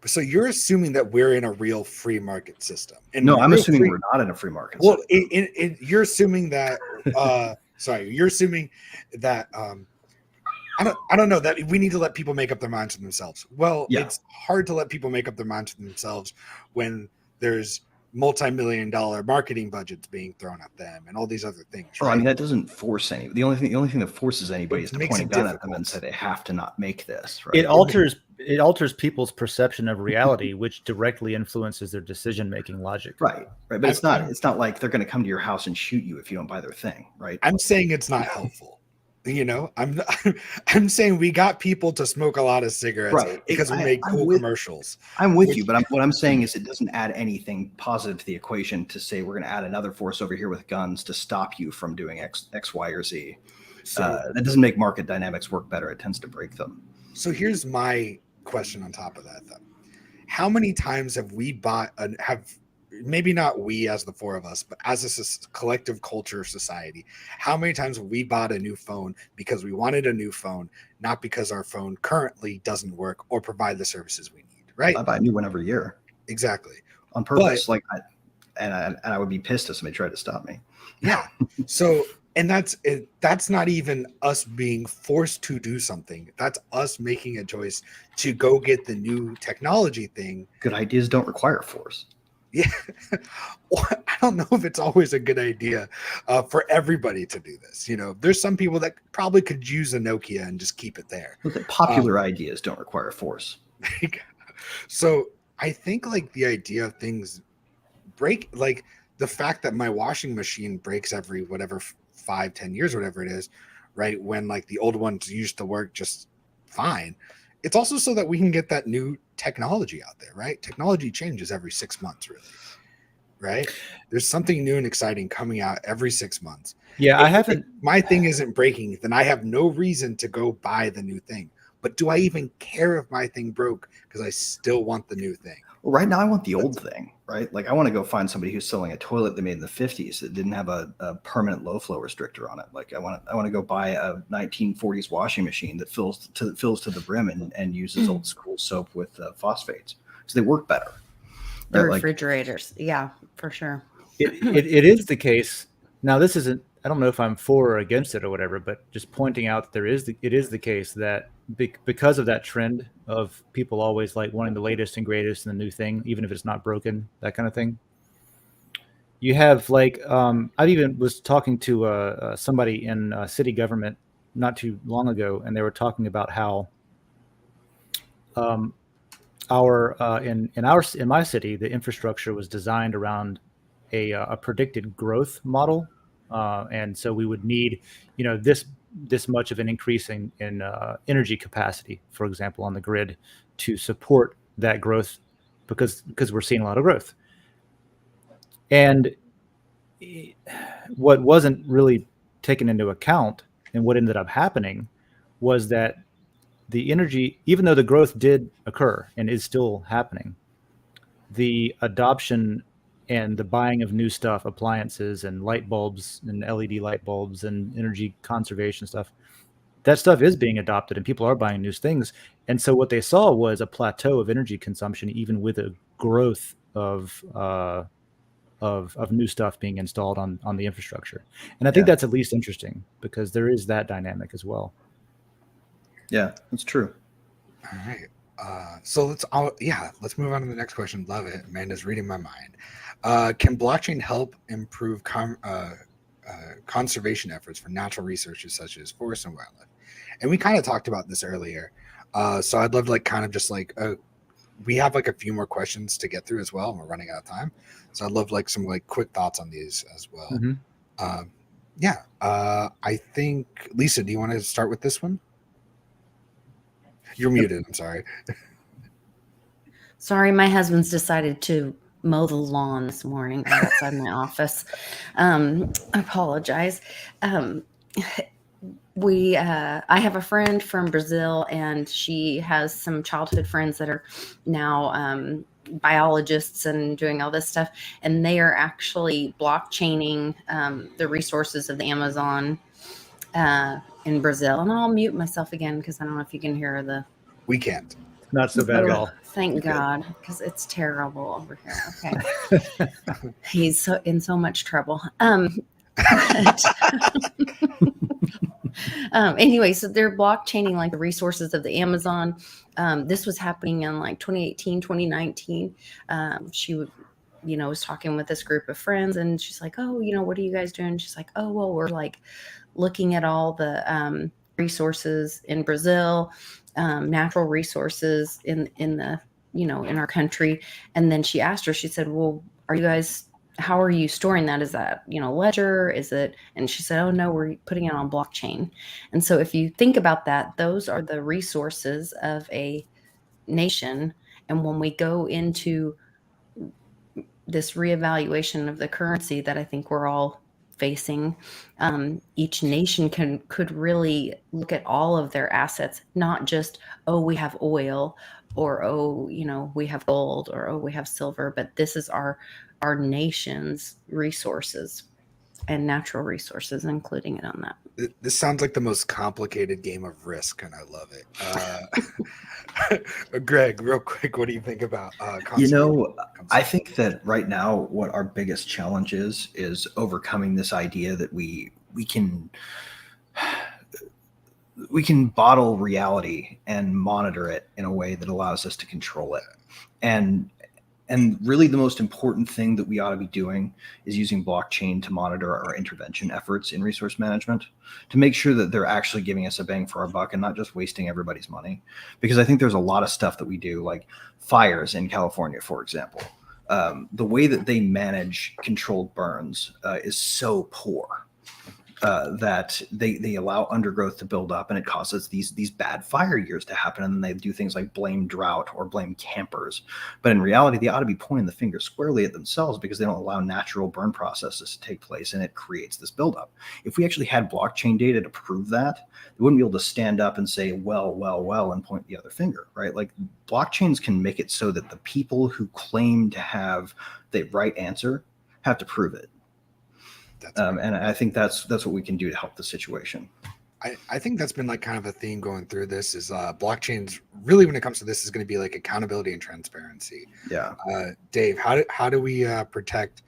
Speaker 2: So you're assuming that we're in a real free market system.
Speaker 5: And no, I'm assuming we're not in a free market
Speaker 2: system.
Speaker 5: Well,
Speaker 2: you're assuming that. You're assuming that. I don't know that we need to let people make up their minds for themselves. Well, It's hard to let people make up their minds for themselves when there's multi-million-dollar marketing budgets being thrown at them and all these other things.
Speaker 5: Right? I mean, that doesn't force any. The only thing that forces anybody is to point a gun at them and say they have to not make this. Right?
Speaker 3: It alters people's perception of reality, which directly influences their decision-making logic.
Speaker 5: Right. But it's not like they're going to come to your house and shoot you if you don't buy their thing. Right.
Speaker 2: I'm saying it's not helpful. I'm saying we got people to smoke a lot of cigarettes because we made cool commercials.
Speaker 5: I'm with you, but what I'm saying is it doesn't add anything positive to the equation to say we're going to add another force over here with guns to stop you from doing X, Y, or Z. That doesn't make market dynamics work better. It tends to break them.
Speaker 2: So here's my question on top of that, though. How many times have we maybe not we as the four of us, but as a collective culture society, how many times have we bought a new phone because we wanted a new phone, not because our phone currently doesn't work or provide the services we need, right?
Speaker 5: I buy a new one every year.
Speaker 2: Exactly.
Speaker 5: On purpose. I would be pissed if somebody tried to stop me.
Speaker 2: Yeah. So, and that's not even us being forced to do something. That's us making a choice to go get the new technology thing.
Speaker 5: Good ideas don't require force.
Speaker 2: Yeah, well, I don't know if it's always a good idea for everybody to do this. There's some people that probably could use a Nokia and just keep it there.
Speaker 5: Popular ideas don't require force.
Speaker 2: So I think the idea of things break, the fact that my washing machine breaks every 5-10 years, whatever it is, right? When the old ones used to work just fine. It's also so that we can get that new technology out there, right? Technology changes every 6 months, really, right? There's something new and exciting coming out every 6 months.
Speaker 3: Yeah,
Speaker 2: my thing isn't breaking, then I have no reason to go buy the new thing. But do I even care if my thing broke? Because I still want the new thing.
Speaker 5: Well, right now I want the old thing, right? I want to go find somebody who's selling a toilet they made in the 50s that didn't have a permanent low flow restrictor on it. I want to go buy a 1940s washing machine that fills to the brim and uses old school soap with phosphates, so they work better.
Speaker 4: The refrigerators, yeah, for sure.
Speaker 3: It is the case. Now, this isn't. I don't know if I'm for or against it or whatever, but just pointing out that it is the case that because of that trend of people always wanting the latest and greatest and the new thing, even if it's not broken, that kind of thing. You have I even was talking to somebody in city government not too long ago, and they were talking about how in my city, the infrastructure was designed around a predicted growth model. And so we would need, this much of an increase in energy capacity, for example, on the grid to support that growth because we're seeing a lot of growth. And what wasn't really taken into account and what ended up happening was that the energy, even though the growth did occur and is still happening, the adoption and the buying of new stuff, appliances and light bulbs and LED light bulbs and energy conservation stuff, that stuff is being adopted and people are buying new things. And so what they saw was a plateau of energy consumption, even with a growth of new stuff being installed on the infrastructure. And I think that's at least interesting because there is that dynamic as well.
Speaker 5: Yeah, that's true.
Speaker 2: All right. So let's move on to the next question. Love it. Amanda's reading my mind. Can blockchain help improve conservation efforts for natural resources such as forests and wildlife? And we kind of talked about this earlier. So I'd love to we have like a few more questions to get through as well, and we're running out of time. So I'd love like some like quick thoughts on these as well.
Speaker 3: Mm-hmm.
Speaker 2: I think Lisa, do you want to start with this one? You're muted. I'm sorry.
Speaker 4: Sorry, my husband's decided to mow the lawn this morning right outside my office. I apologize. I have a friend from Brazil, and she has some childhood friends that are now biologists and doing all this stuff, and they are actually blockchaining the resources of the Amazon in Brazil. And I'll mute myself again because I don't know if you can hear the...
Speaker 2: We can't.
Speaker 3: Not so bad at all.
Speaker 4: Thank God, because it's terrible over here. Okay. He's in so much trouble. Anyway, so they're blockchaining like the resources of the Amazon. This was happening in like 2018, 2019. She was talking with this group of friends, and she's like, oh, what are you guys doing? She's like, oh, well, we're like looking at all the resources in Brazil, natural resources in the, in our country. And then she asked her, she said, well, how are you storing that? Is that, ledger? Is it? And she said, oh no, we're putting it on blockchain. And so if you think about that, those are the resources of a nation. And when we go into this reevaluation of the currency that I think we're all facing, each nation could really look at all of their assets, not just, oh, we have oil, or, oh, we have gold, or, oh, we have silver, but this is our nation's resources and natural resources, including it on that.
Speaker 2: This sounds like the most complicated game of Risk, and I love it. Greg, real quick, what do you think about
Speaker 5: I think that right now what our biggest challenge is overcoming this idea that we can bottle reality and monitor it in a way that allows us to control it. And really the most important thing that we ought to be doing is using blockchain to monitor our intervention efforts in resource management, to make sure that they're actually giving us a bang for our buck and not just wasting everybody's money. Because I think there's a lot of stuff that we do, like fires in California, for example. The way that they manage controlled burns is so poor. That they allow undergrowth to build up, and it causes these bad fire years to happen. And then they do things like blame drought or blame campers. But in reality, they ought to be pointing the finger squarely at themselves because they don't allow natural burn processes to take place, and it creates this buildup. If we actually had blockchain data to prove that, they wouldn't be able to stand up and say, well, and point the other finger, right? Like blockchains can make it so that the people who claim to have the right answer have to prove it. And I think that's what we can do to help the situation.
Speaker 2: I think that's been like kind of a theme going through this is blockchains really, when it comes to this, is going to be like accountability and transparency.
Speaker 5: Yeah.
Speaker 2: Dave, how do we protect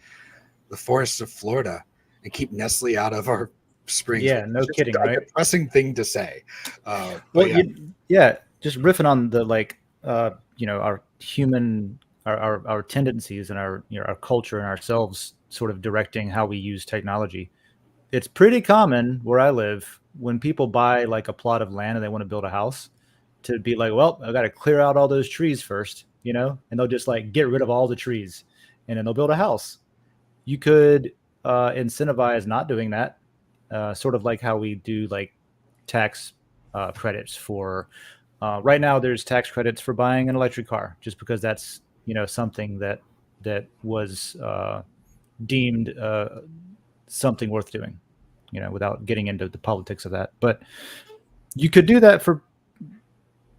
Speaker 2: the forests of Florida and keep Nestle out of our springs?
Speaker 3: Yeah, no kidding, right?
Speaker 2: Depressing thing to say.
Speaker 3: Just riffing on the our human, our tendencies and our our culture and ourselves sort of directing how we use technology. It's pretty common where I live when people buy like a plot of land and they want to build a house to be like, well, I got to clear out all those trees first, and they'll just like get rid of all the trees and then they'll build a house. You could incentivize not doing that, sort of like how we do like tax credits for right now. There's tax credits for buying an electric car just because that's something that was deemed something worth doing, without getting into the politics of that. But you could do that for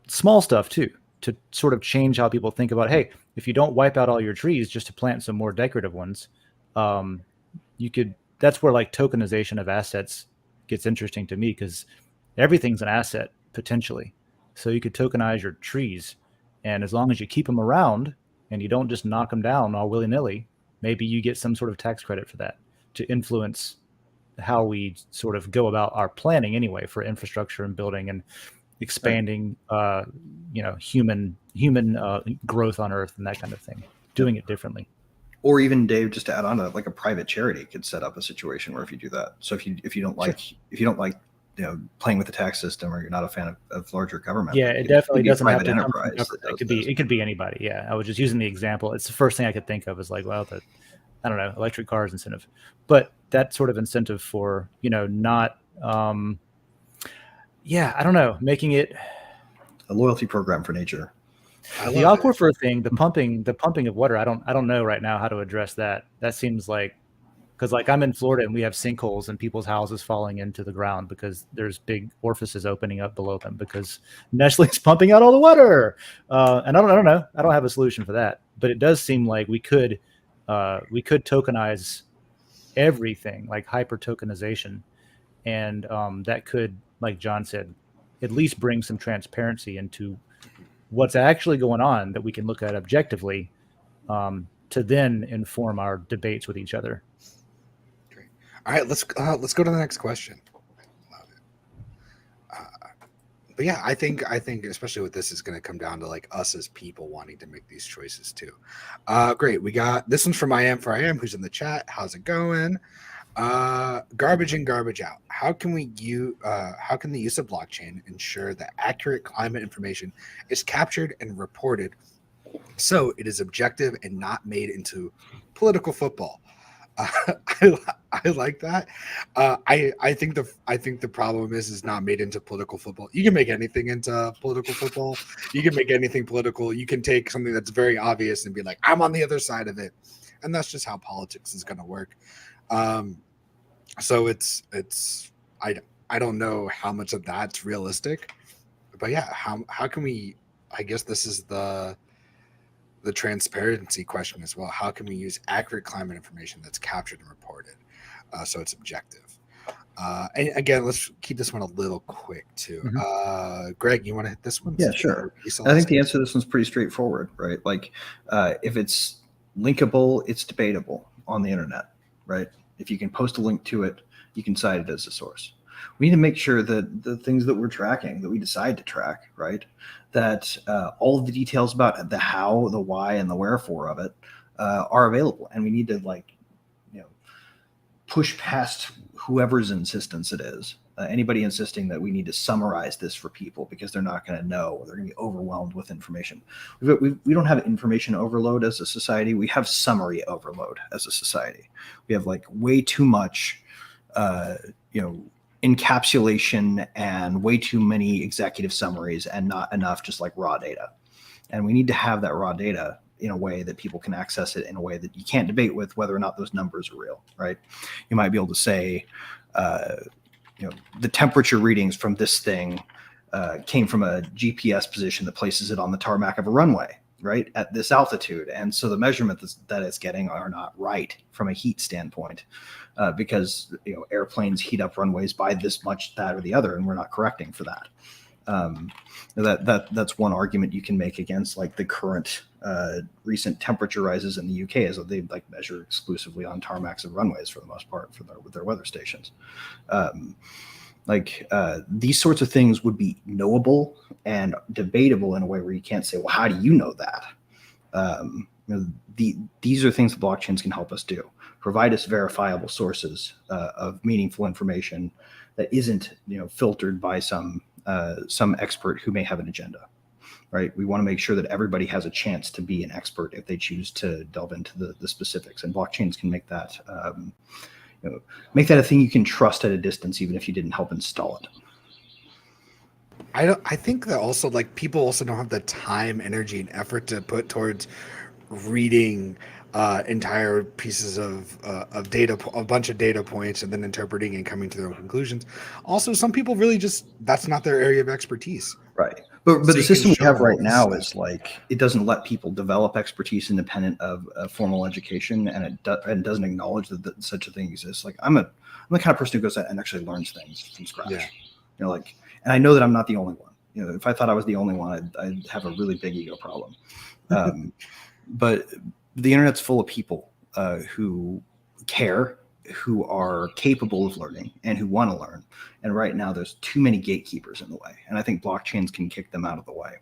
Speaker 3: small stuff too, to sort of change how people think about, hey, if you don't wipe out all your trees just to plant some more decorative ones, you could, that's where like tokenization of assets gets interesting to me, because everything's an asset potentially. So you could tokenize your trees, and as long as you keep them around and you don't just knock them down all willy-nilly, maybe you get some sort of tax credit for that to influence how we sort of go about our planning anyway for infrastructure and building and expanding, human growth on Earth and that kind of thing, doing it differently.
Speaker 5: Or even, Dave, just to add on to that, like a private charity could set up a situation where if you do that, so if you don't like playing with the tax system, or you're not a fan of larger government,
Speaker 3: yeah, it definitely doesn't have to come from
Speaker 5: enterprise.
Speaker 3: it could be anybody. Yeah, I was just using the example. It's the first thing I could think of is like, well, I don't know, electric cars incentive, but that sort of incentive for not I don't know, making it
Speaker 5: a loyalty program for nature.
Speaker 3: The aquifer thing, the pumping of water, I don't know right now how to address that. That seems like, because like I'm in Florida and we have sinkholes and people's houses falling into the ground because there's big orifices opening up below them because Nestle's pumping out all the water. And I don't know. I don't have a solution for that. But it does seem like we could tokenize everything, like hyper tokenization, and that could, like John said, at least bring some transparency into what's actually going on that we can look at objectively, to then inform our debates with each other.
Speaker 2: Great. All right, let's go to the next question. Love it. But yeah, I think especially with this is going to come down to like us as people wanting to make these choices too. Great. We got this one's from I am who's in the chat. How's it going? Garbage in, garbage out. How can the use of blockchain ensure that accurate climate information is captured and reported so it is objective and not made into political football? I like that. I think the problem is not made into political football. You can make anything into political football. You can make anything political. You can take something that's very obvious and be like, I'm on the other side of it, and that's just how politics is going to work. So it's I don't know how much of that's realistic, but yeah, how can we? I guess this is the transparency question as well. How can we use accurate climate information that's captured and reported, so it's objective? And again, let's keep this one a little quick too.
Speaker 3: Mm-hmm.
Speaker 2: Greg, you want to hit this one?
Speaker 5: Yeah, sure. I think the answer to this one's pretty straightforward, right? Like, if it's linkable, it's debatable on the internet, right? If you can post a link to it, you can cite it as a source. We need to make sure that the things that we're tracking, that we decide to track, right, that all of the details about the how, the why, and the wherefore of it are available. And we need to push past whoever's insistence it is. Anybody insisting that we need to summarize this for people because they're not going to know, they're going to be overwhelmed with information. We don't have information overload as a society. We have summary overload as a society. We have like way too much, encapsulation and way too many executive summaries and not enough just like raw data. And we need to have that raw data in a way that people can access it in a way that you can't debate with whether or not those numbers are real, right? You might be able to say, the temperature readings from this thing came from a GPS position that places it on the tarmac of a runway, right, at this altitude. And so the measurements that it's getting are not right from a heat standpoint, because airplanes heat up runways by this much, that or the other, and we're not correcting for that. That's one argument you can make against like the current recent temperature rises in the UK, is that they like measure exclusively on tarmacs of runways for the most part for their weather stations. These sorts of things would be knowable and debatable in a way where you can't say, well, how do you know that? These are things that blockchains can help us do. Provide us verifiable sources of meaningful information that isn't filtered by some expert who may have an agenda, right? We want to make sure that everybody has a chance to be an expert if they choose to delve into the specifics, and blockchains can make that a thing you can trust at a distance, even if you didn't help install it.
Speaker 2: I think that also like people also don't have the time, energy, and effort to put towards reading entire pieces of data, a bunch of data points, and then interpreting and coming to their own conclusions. Also, some people really just, that's not their area of expertise.
Speaker 5: Right. But
Speaker 2: So
Speaker 5: the
Speaker 2: you can
Speaker 5: system we
Speaker 2: show
Speaker 5: have
Speaker 2: them all
Speaker 5: right
Speaker 2: this
Speaker 5: now
Speaker 2: stuff.
Speaker 5: is like it doesn't let people develop expertise independent of formal education, and and doesn't acknowledge that such a thing exists. Like I'm the kind of person who goes out and actually learns things from scratch.
Speaker 2: Yeah.
Speaker 5: You know, like, and I know that I'm not the only one. You know, if I thought I was the only one, I'd have a really big ego problem. But the internet's full of people who care, who are capable of learning, and who want to learn. And right now, there's too many gatekeepers in the way, and I think blockchains can kick them out of the way.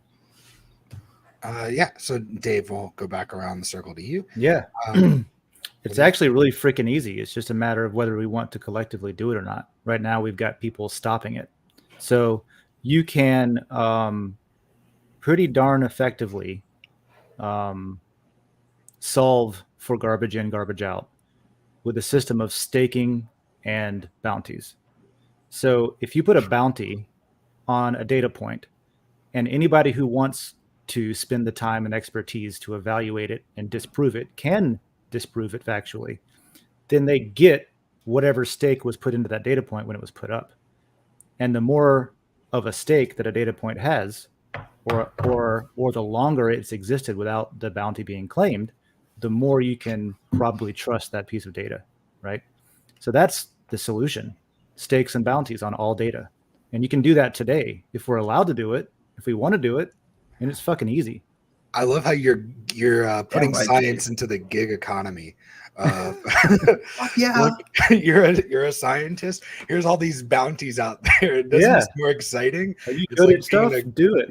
Speaker 2: Yeah. So Dave, we'll go back around the circle to you.
Speaker 3: Yeah. It's
Speaker 2: do you-
Speaker 3: actually really freaking easy. It's just a matter of whether we want to collectively do it or not. Right now, we've got people stopping it. So you can pretty darn effectively solve for garbage in, garbage out with a system of staking and bounties. So if you put a bounty on a data point, and anybody who wants to spend the time and expertise to evaluate it and disprove it can disprove it factually, then they get whatever stake was put into that data point when it was put up. And the more of a stake that a data point has, or the longer it's existed without the bounty being claimed, the more you can probably trust that piece of data, right? So that's the solution: stakes and bounties on all data. And you can do that today if we're allowed to do it, if we want to do it, and it's fucking easy.
Speaker 2: I love how you're putting
Speaker 5: right,
Speaker 2: science into the gig economy.
Speaker 5: Yeah.
Speaker 2: Look, you're a scientist. Here's all these bounties out there. It doesn't
Speaker 3: Yeah.
Speaker 2: this more exciting.
Speaker 3: Are you
Speaker 2: It's
Speaker 3: good
Speaker 2: like
Speaker 3: at stuff?
Speaker 2: being
Speaker 3: Do it.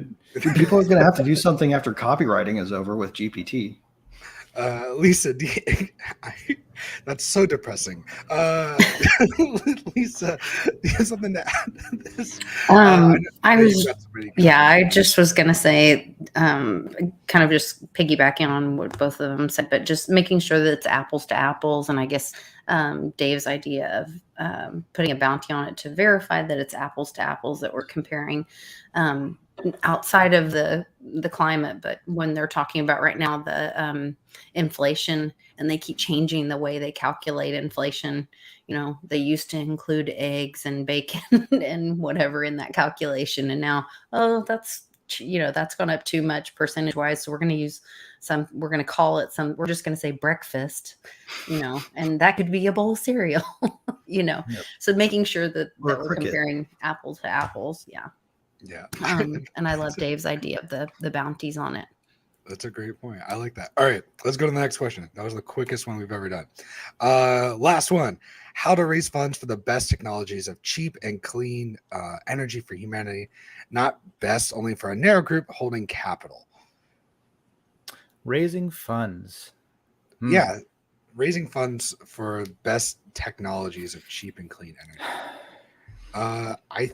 Speaker 5: People are going to have to do something after copywriting is over with GPT.
Speaker 2: Lisa, that's so depressing. Lisa, do you have something to add to this?
Speaker 4: I just was going to say, kind of just piggybacking on what both of them said, but just making sure that it's apples to apples. And I guess Dave's idea of putting a bounty on it to verify that it's apples to apples that we're comparing outside of the climate. But when they're talking about right now, the inflation, and they keep changing the way they calculate inflation. You know, they used to include eggs and bacon and whatever in that calculation. And now, that's gone up too much percentage wise. So we're going to call it we're just going to say breakfast, and that could be a bowl of cereal, Yep. So making sure that we're comparing apples to apples. Yeah.
Speaker 2: Yeah.
Speaker 4: And I love Dave's idea of the bounties on it.
Speaker 2: That's a great point. I like that. All right, let's go to the next question. That was the quickest one we've ever done. Last one. How to raise funds for the best technologies of cheap and clean energy for humanity, not best only for a narrow group holding capital.
Speaker 3: Raising funds.
Speaker 2: Yeah, raising funds for best technologies of cheap and clean energy. I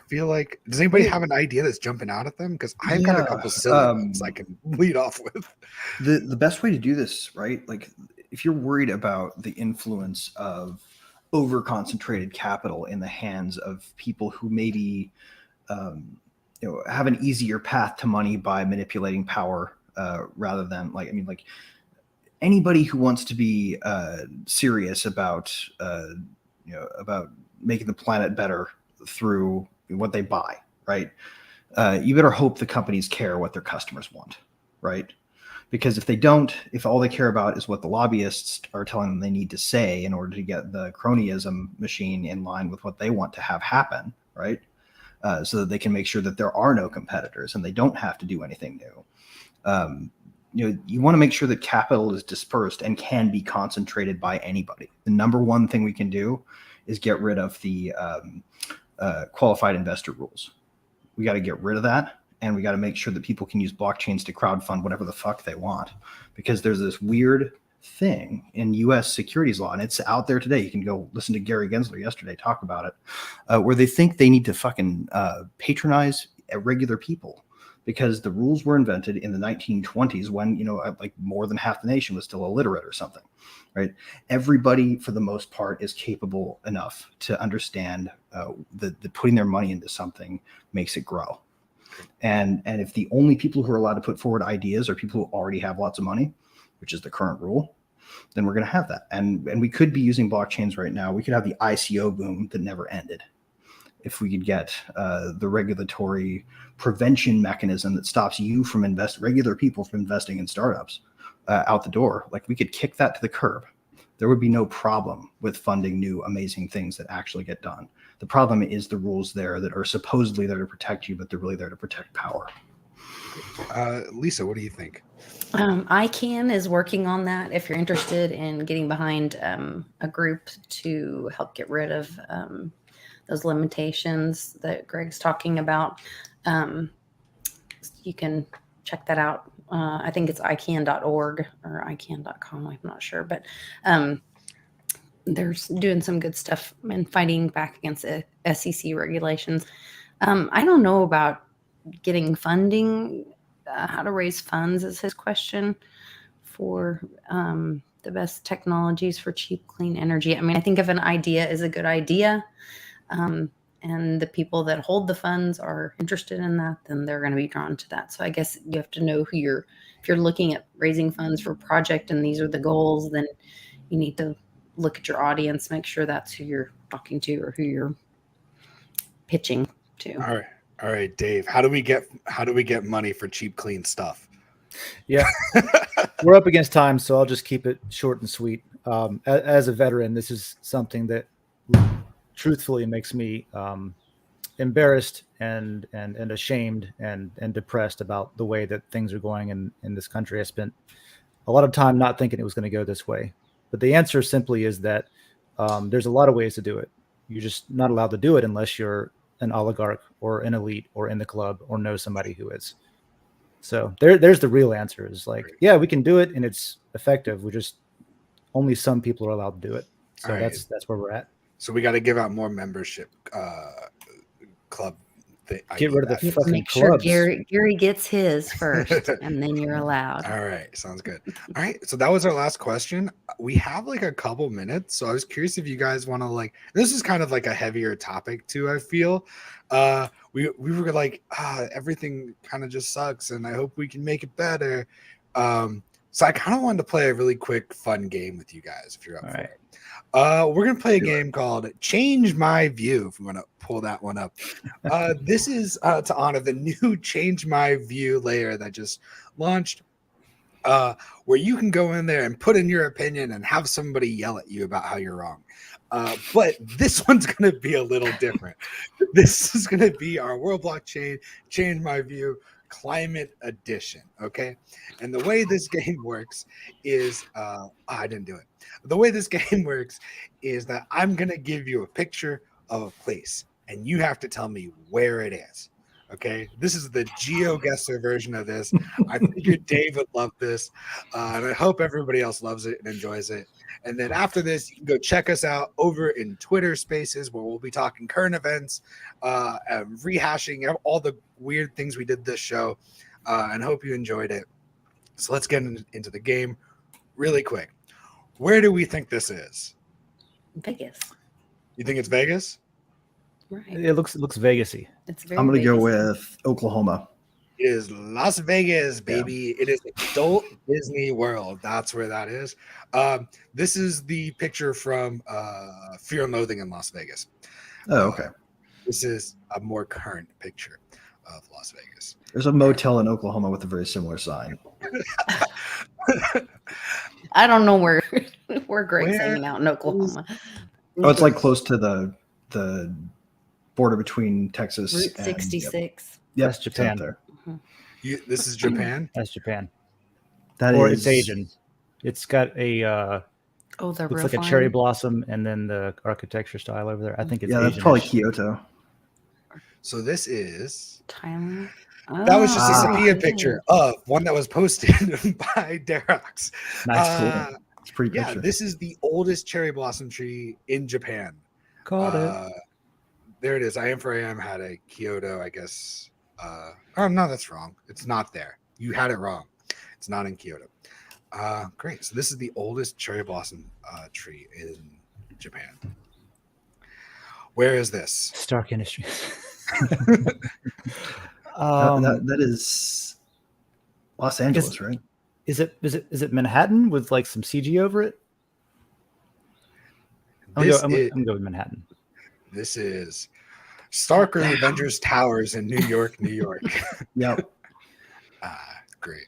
Speaker 2: feel like, does anybody have an idea that's jumping out at them? Because I've got a couple silly ones I can lead off with.
Speaker 5: The best way to do this, right? Like, if you're worried about the influence of over concentrated capital in the hands of people who maybe have an easier path to money by manipulating power rather than like anybody who wants to be serious about about making the planet better through what they buy, right? You better hope the companies care what their customers want, right? Because if they don't, if all they care about is what the lobbyists are telling them they need to say in order to get the cronyism machine in line with what they want to have happen, right? So that they can make sure that there are no competitors and they don't have to do anything new. You want to make sure that capital is dispersed and can be concentrated by anybody. The number one thing we can do is get rid of the qualified investor rules. We got to get rid of that. And we got to make sure that people can use blockchains to crowdfund whatever the fuck they want, because there's this weird thing in U.S. securities law, and it's out there today. You can go listen to Gary Gensler yesterday talk about it, where they think they need to fucking patronize regular people because the rules were invented in the 1920s when, like more than half the nation was still illiterate or something, right? Everybody, for the most part, is capable enough to understand that putting their money into something makes it grow. And if the only people who are allowed to put forward ideas are people who already have lots of money, which is the current rule, then we're going to have that. And we could be using blockchains right now. We could have the ICO boom that never ended. if we could get the regulatory prevention mechanism that stops you from regular people from investing in startups out the door, like we could kick that to the curb. There would be no problem with funding new amazing things that actually get done. The problem is the rules there that are supposedly there to protect you, but they're really there to protect power.
Speaker 2: Lisa, what do you think?
Speaker 4: ICANN is working on that. If you're interested in getting behind a group to help get rid of those limitations that Greg's talking about, you can check that out. I think it's ICANN.org or ICANN.com. I'm not sure, but they're doing some good stuff and fighting back against SEC regulations. I don't know about getting funding. How to raise funds is his question for the best technologies for cheap, clean energy. I mean, I think if an idea is a good idea, and the people that hold the funds are interested in that, then they're going to be drawn to that. So I guess you have to know if you're looking at raising funds for a project and these are the goals, then you need to look at your audience, make sure that's who you're talking to or who you're pitching to.
Speaker 2: All right, Dave. How do we get money for cheap, clean stuff?
Speaker 3: Yeah, we're up against time, so I'll just keep it short and sweet. As a veteran, this is something that truthfully makes me embarrassed and ashamed and depressed about the way that things are going in this country. I spent a lot of time not thinking it was going to go this way, but the answer simply is that there's a lot of ways to do it. You're just not allowed to do it unless you're an oligarch or an elite or in the club or know somebody who is. So there's the real answer is like, yeah, we can do it and it's effective. We just only some people are allowed to do it. So
Speaker 2: right.
Speaker 3: That's where we're at.
Speaker 2: So we got to give out more membership club.
Speaker 3: Get rid of the fucking
Speaker 4: Make sure
Speaker 3: clubs.
Speaker 4: Gary gets his first, and then you're allowed.
Speaker 2: All right, sounds good. All right, so that was our last question. We have like a couple minutes, so I was curious if you guys want to like. This is kind of like a heavier topic too. I feel we were like everything kind of just sucks, and I hope we can make it better. So I kind of wanted to play a really quick, fun game with you guys if you're up for it. We're gonna play a game called Change My View. If we want to pull that one up, this is to honor the new Change My View layer that just launched, where you can go in there and put in your opinion and have somebody yell at you about how you're wrong. But this one's gonna be a little different. This is gonna be our World Blockchain Change My View Climate Edition. Okay, and the way this game works is I didn't do it. The way this game works is that I'm gonna give you a picture of a place and you have to tell me where it is. Okay, this is the GeoGuessr version of this. I figured Dave would love this, and I hope everybody else loves it and enjoys it. And then after this, you can go check us out over in Twitter Spaces, where we'll be talking current events, and rehashing all the weird things we did this show, and hope you enjoyed it. So let's get into the game really quick. Where do we think this is?
Speaker 4: Vegas.
Speaker 2: You think it's Vegas?
Speaker 4: Right.
Speaker 3: It looks Vegas-y.
Speaker 4: It's very.
Speaker 5: I'm going to go
Speaker 4: Vegas-y.
Speaker 5: with Oklahoma.
Speaker 2: It is Las Vegas, baby. Yeah. It is adult Disney World. That's where that is. This is the picture from Fear and Loathing in Las Vegas.
Speaker 5: Oh, okay.
Speaker 2: This is a more current picture of Las Vegas.
Speaker 5: There's a motel in Oklahoma with a very similar sign.
Speaker 4: I don't know where Greg's hanging out in Oklahoma.
Speaker 5: Oh, it's like close to the border between Texas
Speaker 4: Route
Speaker 5: and
Speaker 4: 66.
Speaker 5: Yep,
Speaker 3: That's Japan.
Speaker 5: there.
Speaker 2: This is Japan?
Speaker 3: That's Japan.
Speaker 5: Or
Speaker 3: it's Asian. It's got a
Speaker 4: the
Speaker 3: looks
Speaker 4: roof
Speaker 3: like a
Speaker 4: line.
Speaker 3: cherry blossom and then the architecture style over there. I think it's
Speaker 5: that's
Speaker 3: Asian.
Speaker 5: probably Kyoto.
Speaker 2: So this is
Speaker 4: Thailand.
Speaker 2: That was just a sepia
Speaker 4: Oh.
Speaker 2: picture of one that was posted by Derox.
Speaker 3: Nice.
Speaker 5: Cool. It's a pretty
Speaker 2: Yeah,
Speaker 5: picture.
Speaker 2: this is the oldest cherry blossom tree in Japan.
Speaker 3: Called it.
Speaker 2: There it is. I am had a Kyoto, I guess. Oh no, that's wrong. It's not there. You had it wrong. It's not in Kyoto. Great. So this is the oldest cherry blossom tree in Japan. Where is this?
Speaker 3: Stark Industries.
Speaker 5: That is Los Angeles, right?
Speaker 3: Is it Manhattan with like some CG over it? I'm going with Manhattan.
Speaker 2: This is Starker Avengers Towers in New York, New York.
Speaker 5: Yep.
Speaker 2: Great.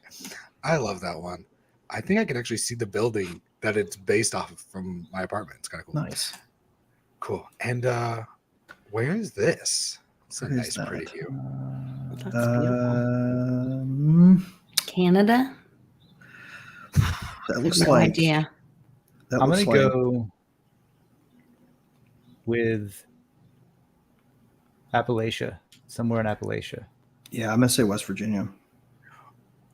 Speaker 2: I love that one. I think I can actually see the building that it's based off of from my apartment. It's kind of cool.
Speaker 5: Nice.
Speaker 2: Cool. And where is this? It's a
Speaker 5: Where is
Speaker 2: nice,
Speaker 5: that?
Speaker 2: pretty view.
Speaker 4: That's beautiful. Canada?
Speaker 5: That looks
Speaker 4: No
Speaker 5: like.
Speaker 4: idea.
Speaker 5: That
Speaker 3: I'm
Speaker 5: looks
Speaker 3: gonna
Speaker 5: like.
Speaker 3: go with Appalachia, somewhere in Appalachia.
Speaker 5: Yeah, I'm gonna say West Virginia.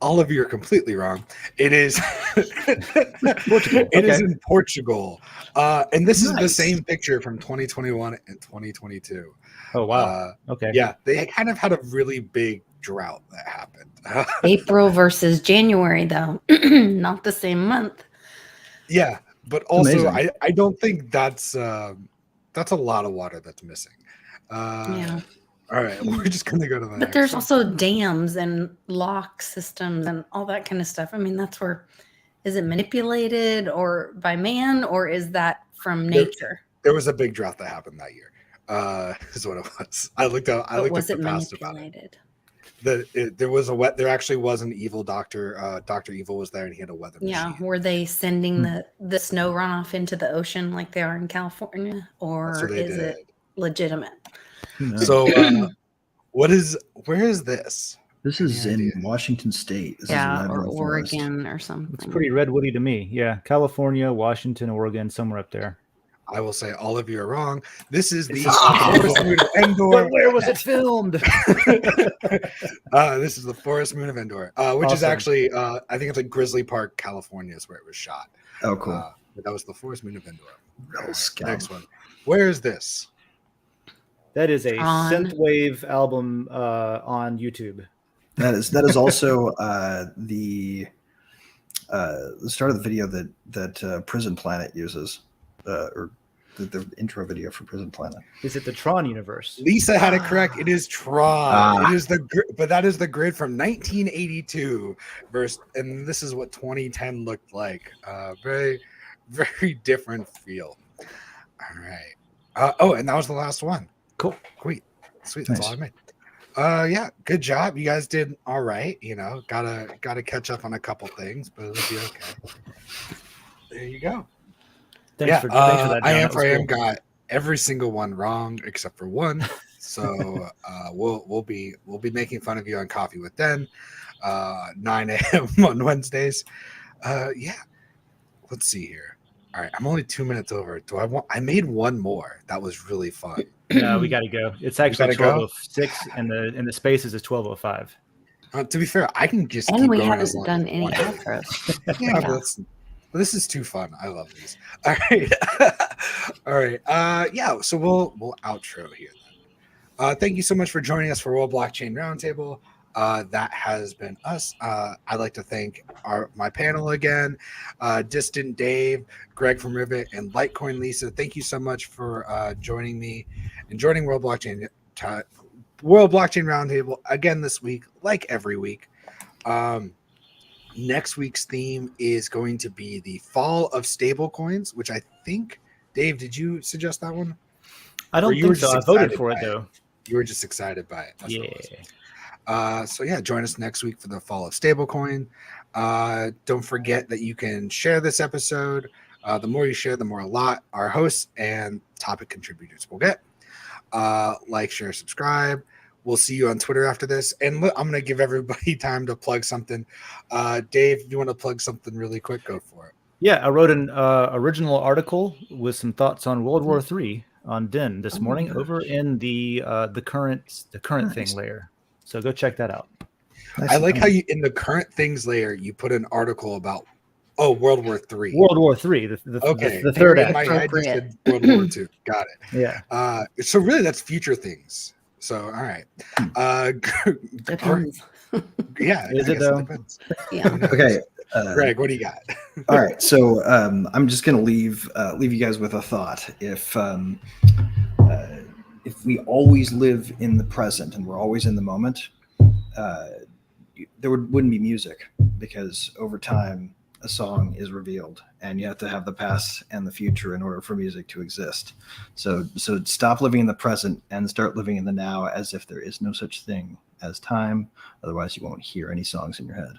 Speaker 2: All of you are completely wrong. It is
Speaker 3: Portugal.
Speaker 2: It is
Speaker 3: Okay.
Speaker 2: in Portugal. And this is the
Speaker 5: Nice.
Speaker 2: same picture from 2021 and 2022.
Speaker 3: Oh wow. Okay.
Speaker 2: Yeah, they kind of had a really big drought that happened.
Speaker 4: April versus January, though. Not the same month.
Speaker 2: Yeah, but also
Speaker 5: amazing.
Speaker 2: I don't think that's a lot of water that's missing.
Speaker 4: Yeah.
Speaker 2: All right, we're just gonna go to the
Speaker 4: But
Speaker 2: next
Speaker 4: there's
Speaker 2: one.
Speaker 4: also dams and lock systems and all that kind of stuff. I mean, that's where, is it manipulated or by man, or is that from nature?
Speaker 2: There was a big drought that happened that year. Is what it was. I looked up
Speaker 4: Was
Speaker 2: the
Speaker 4: it
Speaker 2: past about it.
Speaker 4: manipulated?
Speaker 2: There actually was an evil doctor. Dr. Evil was there and he had a weather
Speaker 4: Yeah.
Speaker 2: machine.
Speaker 4: Were they sending the snow runoff into the ocean like they are in California,
Speaker 2: That's
Speaker 4: or
Speaker 2: what they
Speaker 4: is
Speaker 2: did.
Speaker 4: it legitimate?
Speaker 5: Who knows?
Speaker 2: So where is this?
Speaker 5: This is
Speaker 2: Any
Speaker 5: in
Speaker 2: idea?
Speaker 5: Washington State. This
Speaker 4: Yeah,
Speaker 5: is
Speaker 4: or
Speaker 5: Redwood Forest.
Speaker 4: Oregon or something.
Speaker 3: It's pretty redwoody to me. Yeah, California, Washington, Oregon, somewhere up there.
Speaker 2: I will say all of you are wrong. This is the
Speaker 3: Ah!
Speaker 2: forest moon of Endor.
Speaker 3: But where was it filmed?
Speaker 2: This is the forest moon of Endor, which is
Speaker 3: Awesome.
Speaker 2: actually I think it's like Grizzly Park, California is where it was shot.
Speaker 5: Oh, cool.
Speaker 2: But that was the forest moon of Endor.
Speaker 5: Real
Speaker 2: All right,
Speaker 5: scum.
Speaker 2: next one. Where is this?
Speaker 3: That is a
Speaker 4: On-
Speaker 3: synthwave album on YouTube.
Speaker 5: That is also the start of the video that Prison Planet uses, or the intro video for Prison Planet.
Speaker 3: Is it the Tron universe?
Speaker 2: Lisa had it correct. It is Tron.
Speaker 5: Ah.
Speaker 2: It is but that is the grid from 1982 and this is what 2010 looked like. Very, very different feel. All right. And that was the last one.
Speaker 3: Cool.
Speaker 2: Sweet. That's all I made. Yeah, good job. You guys did all right. Gotta catch up on a couple things, but it'll be okay. There you go.
Speaker 3: Thanks for that.
Speaker 2: I
Speaker 3: John.
Speaker 2: am
Speaker 3: That was
Speaker 2: for I am
Speaker 3: cool.
Speaker 2: got every single one wrong except for one. So we'll be making fun of you on Coffee with Den, 9 a.m. on Wednesdays. Yeah. Let's see here. All right, I'm only 2 minutes over. I made one more. That was really fun.
Speaker 3: No, we got to go. It's actually
Speaker 2: gotta go?
Speaker 3: 12:06, and the spaces is 12:05.
Speaker 2: To be fair, I can just
Speaker 4: And
Speaker 2: keep
Speaker 4: we
Speaker 2: going
Speaker 4: haven't
Speaker 2: as long
Speaker 4: done
Speaker 2: as I
Speaker 4: any
Speaker 2: want.
Speaker 4: outros.
Speaker 2: Yeah, but this is too fun. I love these. All right. All right. Yeah, so we'll outro here then. Thank you so much for joining us for World Blockchain Roundtable. That has been us. I'd like to thank my panel again, Distant Dave, Greg from Rivet, and Litecoin Lisa. Thank you so much for joining me and joining World Blockchain Roundtable again this week, like every week. Next week's theme is going to be the fall of stablecoins, which I think, Dave, did you suggest that one?
Speaker 3: I don't
Speaker 2: you were
Speaker 3: think so. I
Speaker 2: just
Speaker 3: voted
Speaker 2: excited
Speaker 3: for it
Speaker 2: by
Speaker 3: though.
Speaker 2: You were just excited by it. That's what it
Speaker 3: Yeah.
Speaker 2: was. So yeah, join us next week for the fall of stablecoin. Don't forget that you can share this episode. The more you share, the more our hosts and topic contributors will get. Like, share, subscribe. We'll see you on Twitter after this. And look, I'm going to give everybody time to plug something. Dave, if you want to plug something really quick, go for it.
Speaker 3: Yeah, I wrote an original article with some thoughts on World War III on DIN this morning over in the current thing layer. So go check that out.
Speaker 5: Nice.
Speaker 2: I like how you, in the current things layer, you put an article about World War III.
Speaker 3: World War III, the third
Speaker 2: in
Speaker 3: act.
Speaker 2: my head, you said World War II. Got it.
Speaker 3: Yeah.
Speaker 2: So really, that's future things. So all right.
Speaker 4: Depends.
Speaker 2: Yeah.
Speaker 3: Is
Speaker 2: I
Speaker 3: it
Speaker 2: guess
Speaker 3: though?
Speaker 2: depends.
Speaker 4: Yeah.
Speaker 5: Okay.
Speaker 2: Greg, what do you got?
Speaker 5: All right. So I'm just going to leave you guys with a thought. If we always live in the present and we're always in the moment, there wouldn't be music, because over time, a song is revealed, and you have to have the past and the future in order for music to exist. So stop living in the present and start living in the now, as if there is no such thing as time. Otherwise, you won't hear any songs in your head.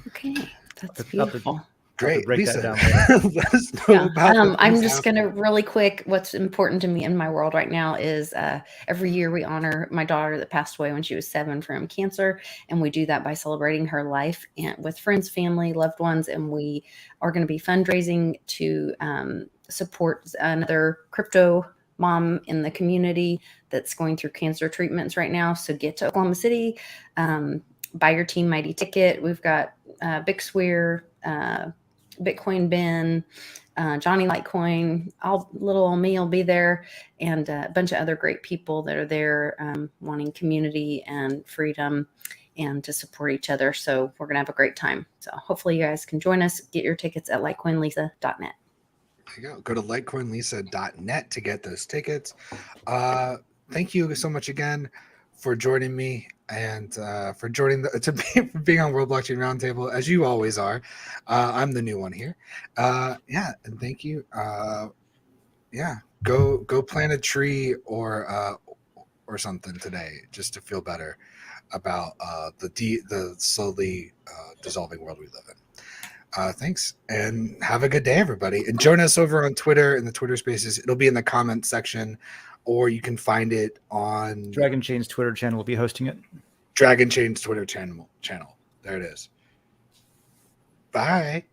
Speaker 4: Okay, that's
Speaker 3: I'll have to-
Speaker 4: beautiful.
Speaker 2: Great,
Speaker 3: break
Speaker 2: Lisa.
Speaker 3: that down later.
Speaker 2: Let us know about the
Speaker 4: I'm
Speaker 2: things
Speaker 4: just
Speaker 2: happening.
Speaker 4: gonna really quick. What's important to me in my world right now is every year we honor my daughter that passed away when she was 7 from cancer, and we do that by celebrating her life and with friends, family, loved ones, and we are going to be fundraising to support another crypto mom in the community that's going through cancer treatments right now. So get to Oklahoma City, buy your Team Mighty ticket. We've got Big Swear, Bitcoin Ben, Johnny Litecoin, all little old me will be there, and a bunch of other great people that are there wanting community and freedom and to support each other. So we're going to have a great time. So hopefully you guys can join us. Get your tickets at litecoinlisa.net.
Speaker 2: There you go. Go to litecoinlisa.net to get those tickets. Thank you so much again for joining me and for joining for being on World Blockchain Roundtable, as you always are. I'm the new one here. Yeah, and thank you. Yeah, go plant a tree or something today just to feel better about the slowly dissolving world we live in. Thanks, and have a good day, everybody. And join us over on Twitter in the Twitter Spaces. It'll be in the comments section, or you can find it on
Speaker 3: Dragon Chain's Twitter channel will be hosting it.
Speaker 2: Dragon Chain's Twitter channel. There it is. Bye.